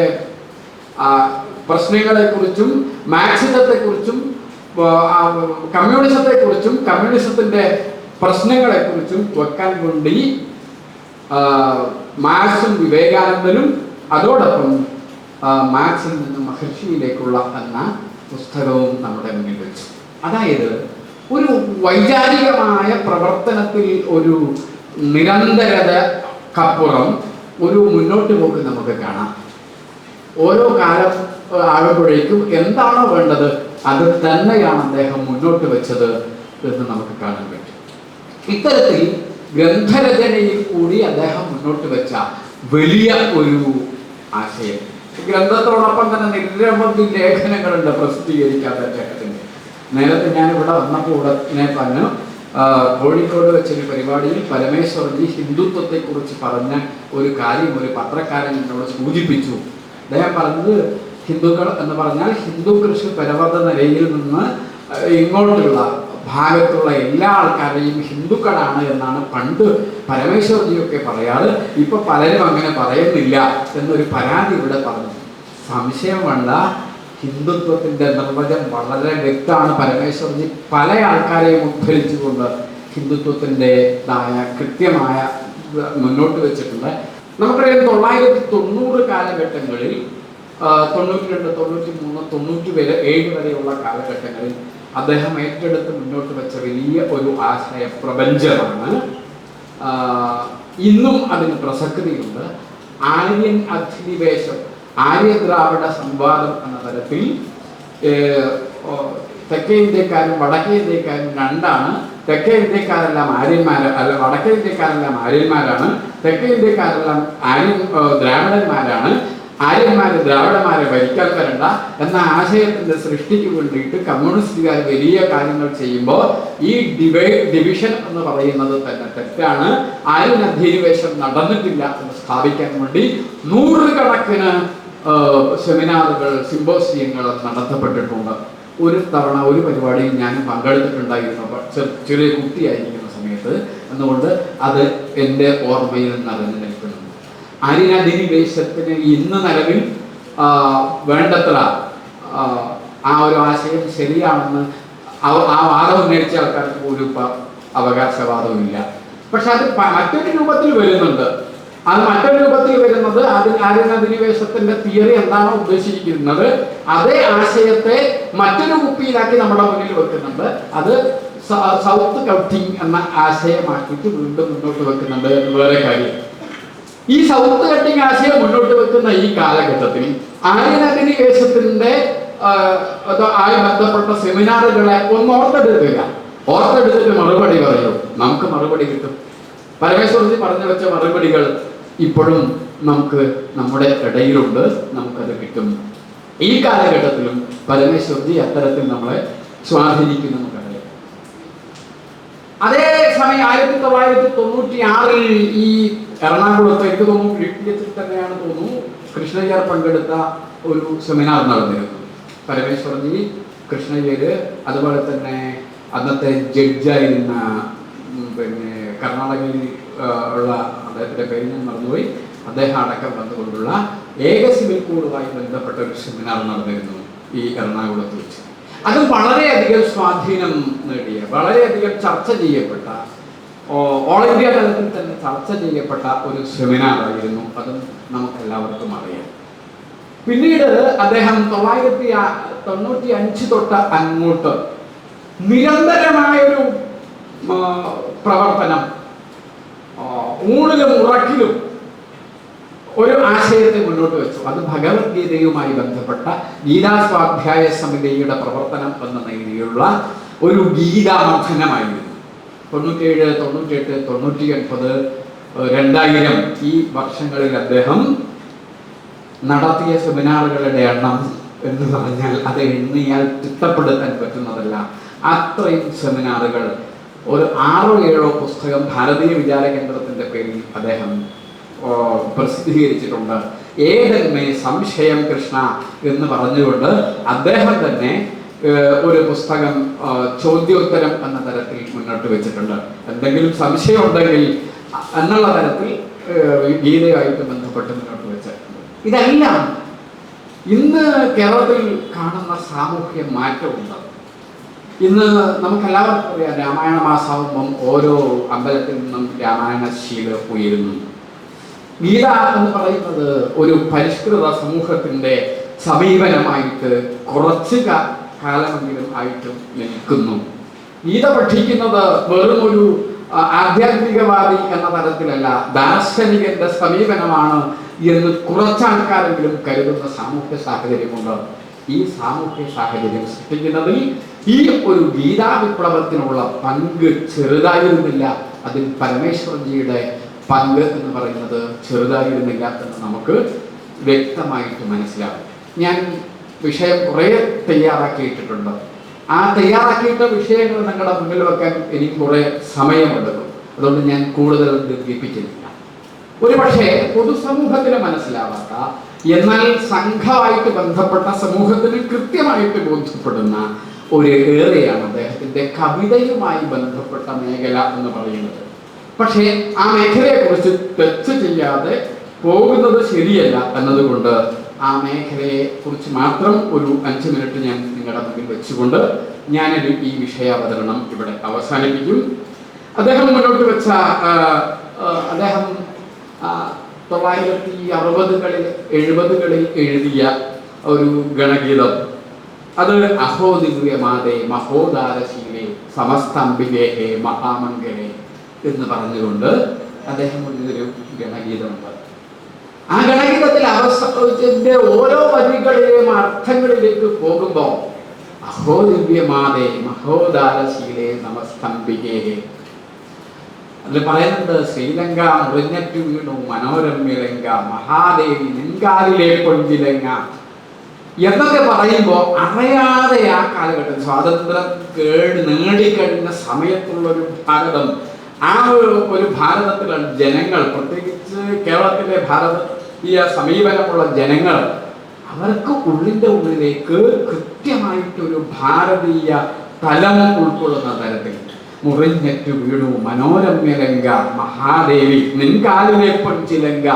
പ്രശ്നങ്ങളെക്കുറിച്ചും മാർക്സിസത്തെക്കുറിച്ചും കമ്മ്യൂണിസത്തിന്റെ പ്രശ്നങ്ങളെക്കുറിച്ചും വെക്കാൻ വേണ്ടി മാർക്സും വിവേകാനന്ദനും അതോടൊപ്പം മാർക്സിൽ നിന്ന് മഹർഷിയിലേക്കുള്ള എന്ന പുസ്തകവും നമ്മുടെ മുന്നിൽ വെച്ചു. അതായത് ഒരു വൈചാരികമായ പ്രവർത്തനത്തിൽ ഒരു നിരന്തരതക്കപ്പുറം ഒരു മുന്നോട്ട് പോക്ക് നമുക്ക് കാണാം. ഓരോ കാലം ആകുമ്പോഴേക്കും എന്താണോ വേണ്ടത് അത് തന്നെയാണ് അദ്ദേഹം മുന്നോട്ട് വെച്ചത് എന്ന് നമുക്ക് കാണാൻ പറ്റും. ഇത്തരത്തിൽ ഗ്രന്ഥരചനയിൽ കൂടി അദ്ദേഹം മുന്നോട്ട് വെച്ച വലിയ ഒരു ആശയം, ഗ്രന്ഥത്തോടൊപ്പം തന്നെ നിരവധി ലേഖനങ്ങളുണ്ട് പ്രസിദ്ധീകരിക്കാത്ത അദ്ദേഹത്തിന്റെ. നേരത്തെ ഞാൻ ഇവിടെ വന്നപ്പോൾ ഉടനെ പറഞ്ഞു കോഴിക്കോട് വെച്ചൊരു പരിപാടിയിൽ പരമേശ്വർജി ഹിന്ദുത്വത്തെക്കുറിച്ച് പറഞ്ഞ ഒരു കാര്യം ഒരു പത്രക്കാരൻ എന്നോട് സൂചിപ്പിച്ചു. അദ്ദേഹം പറഞ്ഞത് ഹിന്ദുക്കൾ എന്ന് പറഞ്ഞാൽ ഹിന്ദു കൃഷി പർവ്വത നിരയിൽ നിന്ന് ഇങ്ങോട്ടുള്ള ഭാഗത്തുള്ള എല്ലാ ആൾക്കാരെയും ഹിന്ദുക്കളാണ് എന്നാണ് പണ്ട് പരമേശ്വർജിയൊക്കെ പറയാറ്. ഇപ്പൊ പലരും അങ്ങനെ പറയുന്നില്ല എന്നൊരു പരാതി ഇവിടെ പറഞ്ഞു. സംശയം വേണ്ട, ഹിന്ദുത്വത്തിന്റെ നിർവചനം വളരെ വ്യക്തമാണ്. പരമേശ്വർജി പല ആൾക്കാരെയും ഉദ്ധരിച്ചുകൊണ്ട് ഹിന്ദുത്വത്തിൻ്റെതായ കൃത്യമായ മുന്നോട്ട് വെച്ചിട്ടുണ്ട്. നമുക്കറിയാം 1990 കാലഘട്ടങ്ങളിൽ 92, 93, 97 വരെയുള്ള കാലഘട്ടങ്ങളിൽ അദ്ദേഹം ഏറ്റെടുത്ത് മുന്നോട്ട് വെച്ച വലിയ ഒരു ആശയ പ്രപഞ്ചമാണ്. ഇന്നും അതിന് പ്രസക്തിയുണ്ട്. ആര്യൻ അധിനിവേശം, ആര്യദ്രാവിഡ സംവാദം എന്ന തരത്തിൽ തെക്കേ ഇന്ത്യക്കാരും വടക്കേ ഇന്ത്യക്കാരും രണ്ടാണ്. തെക്കേ ഇന്ത്യക്കാരെല്ലാം വടക്കേ ഇന്ത്യക്കാരെല്ലാം ആര്യന്മാരാണ്. തെക്കേ ഇന്ത്യക്കാരെല്ലാം ദ്രാവിഡന്മാരാണ്. ആര്യന്മാര് ദ്രാവിഡന്മാരെ ഭരിക്കാൻ വരണ്ട എന്ന ആശയത്തിന്റെ സൃഷ്ടിക്ക് വേണ്ടിയിട്ട് കമ്മ്യൂണിസ്റ്റുകാർ വലിയ കാര്യങ്ങൾ ചെയ്യുമ്പോൾ ഈ ഡിവിഷൻ എന്ന് പറയുന്നത് തന്നെ തെറ്റാണ്. ആര്യൻ അധിനിവേശം നടന്നിട്ടില്ല എന്ന് സ്ഥാപിക്കാൻ വേണ്ടി 100 കണക്കിന് സെമിനാറുകൾ, സിമ്പോസിയങ്ങൾ നടത്തപ്പെട്ടിട്ടുണ്ട്. ഒരു തവണ ഒരു പരിപാടിയിൽ ഞാൻ പങ്കെടുത്തിട്ടുണ്ടായിരുന്നു, ചെറിയ കുട്ടിയായിരിക്കുന്ന സമയത്ത്. എന്നുകൊണ്ട് അത് എൻ്റെ ഓർമ്മയിൽ നിറഞ്ഞു നിൽക്കുന്നു. ആര്യൻ അധിനിവേശത്തിന് ഇന്ന് നിലവിൽ വേണ്ടത്ര ആ ഒരു ആശയം ശരിയാണെന്ന് ആ വാദം ഉന്നയിച്ച ആൾക്കാർക്ക് പോലും അവകാശവാദമില്ല. പക്ഷെ അത് മറ്റൊരു രൂപത്തിൽ വരുന്നുണ്ട്. അത് മറ്റൊരു രൂപത്തിൽ വരുന്നത് ആര്യൻ അധിനിവേശത്തിന്റെ തിയറി എന്താണോ ഉദ്ദേശിക്കുന്നത് അതേ ആശയത്തെ മറ്റൊരു കുപ്പിയിലാക്കി നമ്മുടെ മുന്നിൽ വെക്കുന്നുണ്ട്. അത് സൗത്ത് കൗട്ടിങ് എന്ന ആശയമാക്കിയിട്ട് വീണ്ടും മുന്നോട്ട് വെക്കുന്നുണ്ട് എന്ന് വേറെ കാര്യം. ഈ സൗത്ത് കട്ടിങ് ആശയം മുന്നോട്ട് വെക്കുന്ന ഈ കാലഘട്ടത്തിൽ ആര്യൻ അധിനിവേശത്തിന്റെ ആയി ബന്ധപ്പെട്ട സെമിനാറുകളെ ഒന്ന് ഓർത്തെടുത്തിട്ട് മറുപടി പറയൂ. നമുക്ക് മറുപടി കിട്ടും. പരമേശ്വർജി പറഞ്ഞു വെച്ച മറുപടികൾ ഇപ്പോഴും നമുക്ക് നമ്മുടെ ഇടയിലുണ്ട്. നമുക്കത് കിട്ടും. ഈ കാലഘട്ടത്തിലും പരമേശ്വർജി അത്തരത്തിൽ നമ്മളെ സ്വാധീനിക്കുന്നു നമുക്കറിയാം. അതേസമയം 1996 ഈ എറണാകുളത്ത്, എനിക്ക് തോന്നുന്നു ഗ്രീറ്റിയത്തിൽ തന്നെയാണ് തോന്നുന്നു, കൃഷ്ണയ്യർ പങ്കെടുത്ത ഒരു സെമിനാർ നടന്നിരുന്നു. പരമേശ്വർജി, കൃഷ്ണയ്യര്, അതുപോലെ തന്നെ അന്നത്തെ ജഡ്ജായിരുന്ന കർണാടകയിൽ ഉള്ള അദ്ദേഹത്തിന്റെ പേര് ഞാൻ മറന്നുപോയി, അദ്ദേഹം അടക്കം വന്നുകൊണ്ടുള്ള ഏക സിവിൽ കോഡുമായി ബന്ധപ്പെട്ട ഒരു സെമിനാർ നടന്നിരുന്നു ഈ എറണാകുളത്ത് വെച്ച്. അത് വളരെയധികം സ്വാധീനം നേടിയ, വളരെയധികം ചർച്ച ചെയ്യപ്പെട്ട, ഓൾ ഇന്ത്യ തലത്തിൽ തന്നെ ചർച്ച ചെയ്യപ്പെട്ട ഒരു സെമിനാറായിരുന്നു. അതും നമുക്കെല്ലാവർക്കും അറിയാം. പിന്നീട് അദ്ദേഹം 1995 തൊട്ട് അങ്ങോട്ട് നിരന്തരമായൊരു പ്രവർത്തനം, ഊണിലും ഉറക്കിലും ഒരു ആശയത്തെ മുന്നോട്ട് വെച്ചു. അത് ഭഗവത്ഗീതയുമായി ബന്ധപ്പെട്ട ഗീതാസ്വാധ്യായ സമിതിയുടെ പ്രവർത്തനം എന്ന നിലയിലുള്ള ഒരു ഗീതാമഥനമായിരുന്നു. 97, 98, 99, 2000 ഈ വർഷങ്ങളിൽ അദ്ദേഹം നടത്തിയ സെമിനാറുകളുടെ എണ്ണം എന്ന് പറഞ്ഞാൽ അത് എണ്ണിയാൽ തിട്ടപ്പെടുത്താൻ പറ്റുന്നതല്ല. അത്രയും സെമിനാറുകൾ, ഒരു 6-7 പുസ്തകം ഭാരതീയ വിചാര കേന്ദ്രത്തിന്റെ പേരിൽ അദ്ദേഹം പ്രസിദ്ധീകരിച്ചിട്ടുണ്ട്. ഏതന്മേ സംശയം കൃഷ്ണ എന്ന് പറഞ്ഞുകൊണ്ട് അദ്ദേഹം തന്നെ ഒരു പുസ്തകം ചോദ്യോത്തരം എന്ന തരത്തിൽ മുന്നോട്ട് വെച്ചിട്ടുണ്ട്. എന്തെങ്കിലും സംശയം ഉണ്ടെങ്കിൽ എന്നുള്ള തരത്തിൽ ഗീതയുമായിട്ട് ബന്ധപ്പെട്ട് മുന്നോട്ട് വെച്ചിട്ടുണ്ട്. ഇതെല്ലാം ഇന്ന് കേരളത്തിൽ കാണുന്ന സാമൂഹ്യ മാറ്റമുണ്ട്. ഇന്ന് നമുക്കെല്ലാവർക്കും അറിയാം, രാമായണ മാസമാകുമ്പം ഓരോ അമ്പലത്തിൽ നിന്നും രാമായണ ശീല ഉയരുന്നു. ഗീത എന്ന് പറയുന്നത് ഒരു പരിഷ്കൃത സമൂഹത്തിന്റെ സമീപനമായിട്ട് കുറച്ച് കാലമെങ്കിലും ആയിട്ട് നിൽക്കുന്നു. ഗീത പഠിക്കുന്നത് വെറും ഒരു ആധ്യാത്മികവാദി എന്ന തരത്തിലല്ല, ദാർശനികന്റെ സമീപനമാണ് എന്ന് കുറച്ചാൾക്കാരെങ്കിലും കരുതുന്ന സാമൂഹ്യ സാഹചര്യമുണ്ട്. ഈ സാമൂഹ്യ സാഹചര്യം സൃഷ്ടിക്കുന്നതിൽ ഈ ഒരു ഗീതാ വിപ്ലവത്തിനുള്ള പങ്ക് ചെറുതായിരുന്നില്ല. അതിൽ പരമേശ്വർജിയുടെ പങ്ക് എന്ന് പറയുന്നത് ചെറുതായിരുന്നില്ല എന്ന് നമുക്ക് വ്യക്തമായിട്ട് മനസ്സിലാവും. ഞാൻ വിഷയം കുറേ തയ്യാറാക്കിയിട്ടുണ്ട്. ആ തയ്യാറാക്കിയിട്ട വിഷയങ്ങൾ നിങ്ങളുടെ മുന്നിൽ വെക്കാൻ എനിക്ക് കുറെ സമയമെടുക്കും. അതുകൊണ്ട് ഞാൻ കൂടുതൽ ദീർഘിപ്പിക്കുന്നില്ല. ഒരു പക്ഷേ പൊതുസമൂഹത്തിന് മനസ്സിലാവാത്ത, എന്നാൽ സംഘമായിട്ട് ബന്ധപ്പെട്ട സമൂഹത്തിന് കൃത്യമായിട്ട് ബോധ്യപ്പെടുന്ന ഒരു ഏറിയാണ് അദ്ദേഹത്തിന്റെ കവിതയുമായി ബന്ധപ്പെട്ട മേഖല എന്ന് പറയുന്നത്. പക്ഷേ ആ മേഖലയെ കുറിച്ച് ടച്ച് ചെയ്യാതെ പോകുന്നത് ശരിയല്ല എന്നതുകൊണ്ട് ആ മേഖലയെ കുറിച്ച് മാത്രം ഒരു 5 മിനിറ്റ് ഞാൻ നിങ്ങളുടെ മുന്നിൽ വെച്ചുകൊണ്ട് ഞാനൊരു ഈ വിഷയാവതരണം ഇവിടെ അവസാനിപ്പിക്കും. അദ്ദേഹം മുന്നോട്ട് വെച്ച അദ്ദേഹം 1960-കളിൽ 70-കളിൽ എഴുതിയ ഒരു ഗണഗീതം, അത് അഹോ ദിവ്യമാതേ മഹോദാരശീലേ സമസ്തംബികേ മഹാമംഗലേ എന്ന് പറഞ്ഞുകൊണ്ട് അദ്ദേഹം ഒരു ഗണഗീതമുണ്ട്. ആ ഗണഗീതത്തിൽ അവസാനത്തിന്റെ ഓരോ വരികളിലെയും അർത്ഥങ്ങളിലേക്ക് പോകുമ്പോൾ അഹോ ദിവ്യമാതേ മഹോദാരശീലേ സമസ്തംബികേ, അതിൽ പറയുന്നുണ്ട് ശ്രീലങ്ക മുറിഞ്ഞറ്റു വീണു മനോരമ്യലങ്ക മഹാദേവി നിൻകാലിലെ പൊഞ്ചിലങ്ക എന്നൊക്കെ പറയുമ്പോൾ അറിയാതെ ആ കാലഘട്ടം സ്വാതന്ത്ര്യം നേടിക്കഴിഞ്ഞ സമയത്തുള്ളൊരു ഭാരതം, ആ ഒരു ഭാരതത്തിലുള്ള ജനങ്ങൾ, പ്രത്യേകിച്ച് കേരളത്തിലെ ഭാരതീയ സമീപനമുള്ള ജനങ്ങൾ, അവർക്ക് ഉള്ളിൻ്റെ ഉള്ളിലേക്ക് കൃത്യമായിട്ടൊരു ഭാരതീയ തലം ഉൾക്കൊള്ളുന്ന തരത്തിൽ മുറിഞ്ഞറ്റു വീണു മനോരമ്യലങ്ക മഹാദേവി നിൻകാലിലെ പൊഞ്ചിലങ്ക,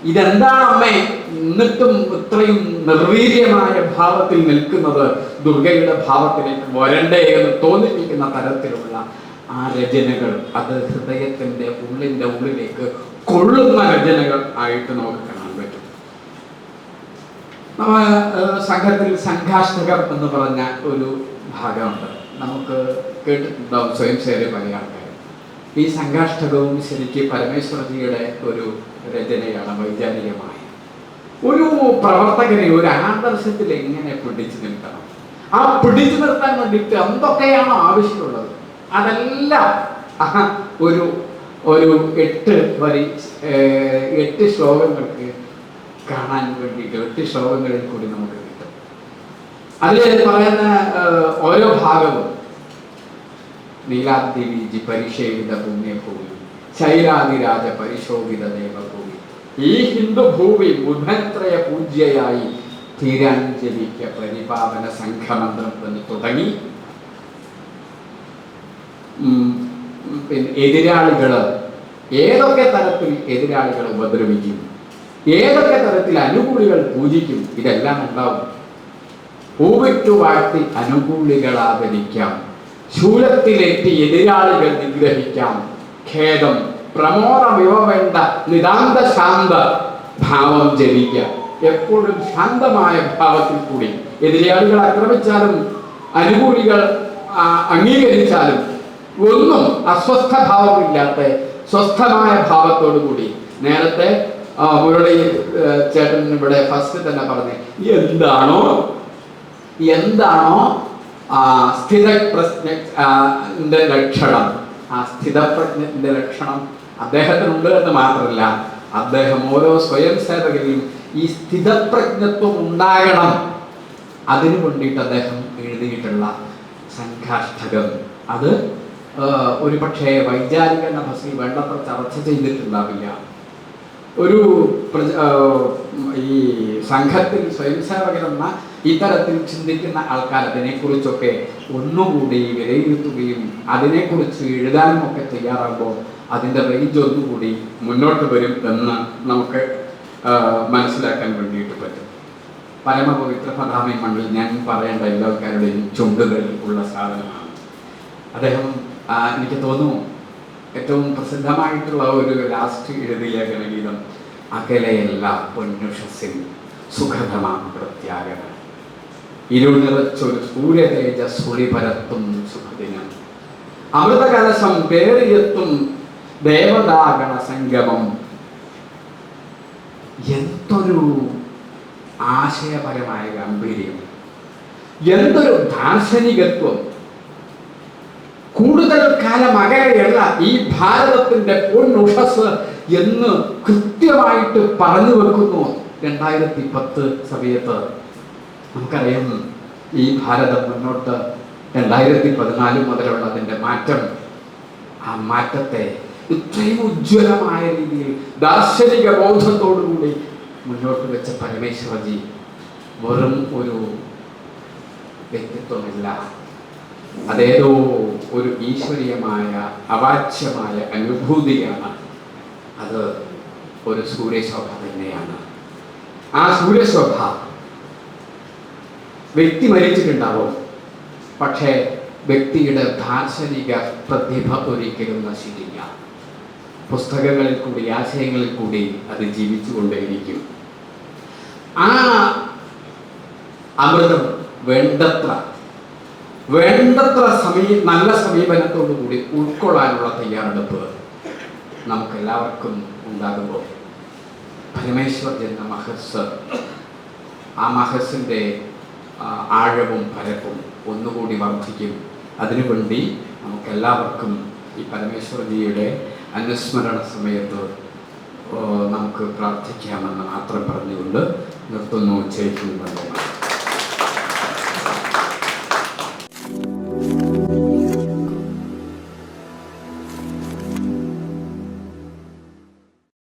ഇതെന്താണ് അമ്മേ എന്നിട്ടും ഇത്രയും നിർവീര്യമായ ഭാവത്തിൽ നിൽക്കുന്നത്, ദുർഗയുടെ ഭാവത്തിലേക്ക് വരണ്ടേ എന്ന് തോന്നിപ്പിക്കുന്ന തരത്തിലുള്ള ആ രചനകൾ, അത് ഹൃദയത്തിന്റെ ഉള്ളിന്റെ ഉള്ളിലേക്ക് കൊള്ളുന്ന രചനകൾ ആയിട്ട് നമുക്ക് കാണാൻ പറ്റും. നമ്മ സംഘത്തിൽ സംഘാഷ്ടകം എന്ന് പറഞ്ഞ ഒരു ഭാഗമുണ്ട്, നമുക്ക് കേട്ടിട്ടുണ്ടാവും സ്വയം സേവ പല ആൾക്കാർ. ഈ സംഘാഷ്ടകവും ശരിക്കും പരമേശ്വരജിയുടെ ഒരു രചനയാണ്. വൈചാരികമായ ഒരു പ്രവർത്തകനെ ഒരു ആദർശത്തിൽ എങ്ങനെ പിടിച്ചു നിൽക്കണം, ആ പിടിച്ചു നിർത്താൻ വേണ്ടിയിട്ട് എന്തൊക്കെയാണോ ആവശ്യമുള്ളത് അതെല്ലാം ഒരു 8 ശ്ലോകങ്ങൾക്ക് കാണാൻ വേണ്ടിയിട്ട് 8 ശ്ലോകങ്ങളിൽ കൂടി നമുക്ക് കിട്ടും. അതിൽ പറയുന്ന ഓരോ ഭാഗവും നീലാദ്രിവീജി പരിഷേവിത പുണ്യഭൂമി ശൈലാദിരാജ പരിശോഭിത ദേവഭൂമി, ഈ ഹിന്ദുഭൂമി ബുധത്രയ പൂജ്യയായി തീരാഞ്ജലിക്ക പരിപാവന സംഘമന്ത്രം എന്ന് തുടങ്ങി എതിരാളികള് ഏതൊക്കെ തരത്തിൽ എതിരാളികൾ ഉപദ്രവിക്കും, ഏതൊക്കെ തരത്തിൽ അനുകൂലികൾ പൂജിക്കും, ഇതെല്ലാം ഉണ്ടാവും. പൂവിറ്റു വാഴ്ത്തി അനുകൂലികളാദരിക്കാം, ശൂലത്തിലേറ്റി എതിരാളികൾ നിഗ്രഹിക്കാം, ഖേദം പ്രമോദമിവ വേണ്ട നിതാന്ത ശാന്ത ഭാവം ജനിക്കാം. എപ്പോഴും ശാന്തമായ ഭാവത്തിൽ കൂടി എതിരാളികൾ ആക്രമിച്ചാലും അനുകൂലികൾ അംഗീകരിച്ചാലും ഒന്നും അസ്വസ്ഥ ഭാവമില്ലാത്ത സ്വസ്ഥമായ ഭാവത്തോടു കൂടി. നേരത്തെ മുരളി ചേട്ടൻ ഇവിടെ ഫസ്റ്റ് തന്നെ പറഞ്ഞേ, എന്താണോ സ്ഥിതപ്രജ്ഞന്റെ ലക്ഷണം, ആ സ്ഥിതപ്രജ്ഞന്റെ ലക്ഷണം അദ്ദേഹത്തിനുണ്ട് എന്ന് മാത്രമല്ല, അദ്ദേഹം ഓരോ സ്വയം സേവകരെയും ഈ സ്ഥിതപ്രജ്ഞത്വം ഉണ്ടാകണം, അതിനു വേണ്ടിയിട്ട് അദ്ദേഹം എഴുതിയിട്ടുള്ള സംഘാഷ്ടകം, അത് ഒരു പക്ഷേ വൈചാരിക നഭസിൽ വേണ്ടത്ര ചർച്ച ചെയ്തിട്ടുണ്ടാവില്ല. ഒരു ഈ സംഘത്തിൽ സ്വയം സേവകരെന്ന ഇത്തരത്തിൽ ചിന്തിക്കുന്ന ആൾക്കാർ അതിനെക്കുറിച്ചൊക്കെ ഒന്നുകൂടി വിലയിരുത്തുകയും അതിനെക്കുറിച്ച് എഴുതാനും ഒക്കെ തയ്യാറാകുമ്പോൾ അതിൻ്റെ റേഞ്ച് ഒന്നുകൂടി മുന്നോട്ട് വരും എന്ന് നമുക്ക് മനസ്സിലാക്കാൻ വേണ്ടിയിട്ട് പറ്റും. പരമപവിത്ര പദാമി മണ്ണിൽ ഞാൻ പറയേണ്ട എല്ലാവരുടെയും ചുണ്ടുകൾ ഉള്ള സാധനമാണ് അദ്ദേഹം. എനിക്ക് തോന്നുന്നു ഏറ്റവും പ്രസിദ്ധമായിട്ടുള്ള ഒരു ലാസ്റ്റ് എഴുതിയ ഗണഗീതം അകലെയല്ല പൊന്നുഷസിൻ സുഖതമാം പ്രത്യാഗത, ഇരുൾ നിറച്ചൊരു സൂര്യതേജ സുളി പരത്തും സുഖദിനം, അമൃതകലശം പേറിയെത്തും ദേവതാഗണ സംഗമം. എന്തൊരു ആശയപരമായ ഗാംഭീര്യം, എന്തൊരു ദാർശനികത്വം. കൂടുതൽ കാലം അകലെയല്ല ഈ ഭാരതത്തിന്റെ പൊന്നുഷസ് എന്ന് കൃത്യമായിട്ട് പറഞ്ഞു വെക്കുന്നു. 2010 സമയത്ത് നമുക്കറിയാം ഈ ഭാരതം മുന്നോട്ട് 2014 മുതലുള്ള അതിൻ്റെ മാറ്റം, ആ മാറ്റത്തെ ഇത്രയും ഉജ്ജ്വലമായ രീതിയിൽ ദാർശനിക ബോധത്തോടുകൂടി മുന്നോട്ട് വെച്ച പരമേശ്വരജി വെറും ഒരു വ്യക്തിത്വമില്ല, അതേതോ ഒരു ഈശ്വരീയമായ അവാച്യമായ അനുഭൂതിയാണ്. അത് ഒരു സൂര്യശോഭ തന്നെയാണ്. ആ സൂര്യശോഭ വ്യക്തി മരിച്ചിട്ടുണ്ടാവും, പക്ഷേ വ്യക്തിയുടെ ദാർശനിക പ്രതിഭ ഒരിക്കലും നശിക്കില്ല. പുസ്തകങ്ങളിൽ കൂടി, ആശയങ്ങളിൽ കൂടി അത് ജീവിച്ചുകൊണ്ടേയിരിക്കും. ആ അമൃതം വേണ്ടത്ര നല്ല സമീപനത്തോടു കൂടി ഉൾക്കൊള്ളാനുള്ള തയ്യാറെടുപ്പ് നമുക്കെല്ലാവർക്കും ഉണ്ടാകുമ്പോൾ പരമേശ്വർ എന്ന മഹസ്, ആ മഹസിൻ്റെ ആഴവും പരപ്പും ഒന്നുകൂടി വർദ്ധിക്കും. അതിനുവേണ്ടി നമുക്കെല്ലാവർക്കും ഈ പരമേശ്വരജിയുടെ അനുസ്മരണ സമയത്ത് നമുക്ക് പ്രാർത്ഥിക്കാമെന്ന് മാത്രം പറഞ്ഞുകൊണ്ട് നിർത്തുന്നു. ജയ് ഹിന്ദ്.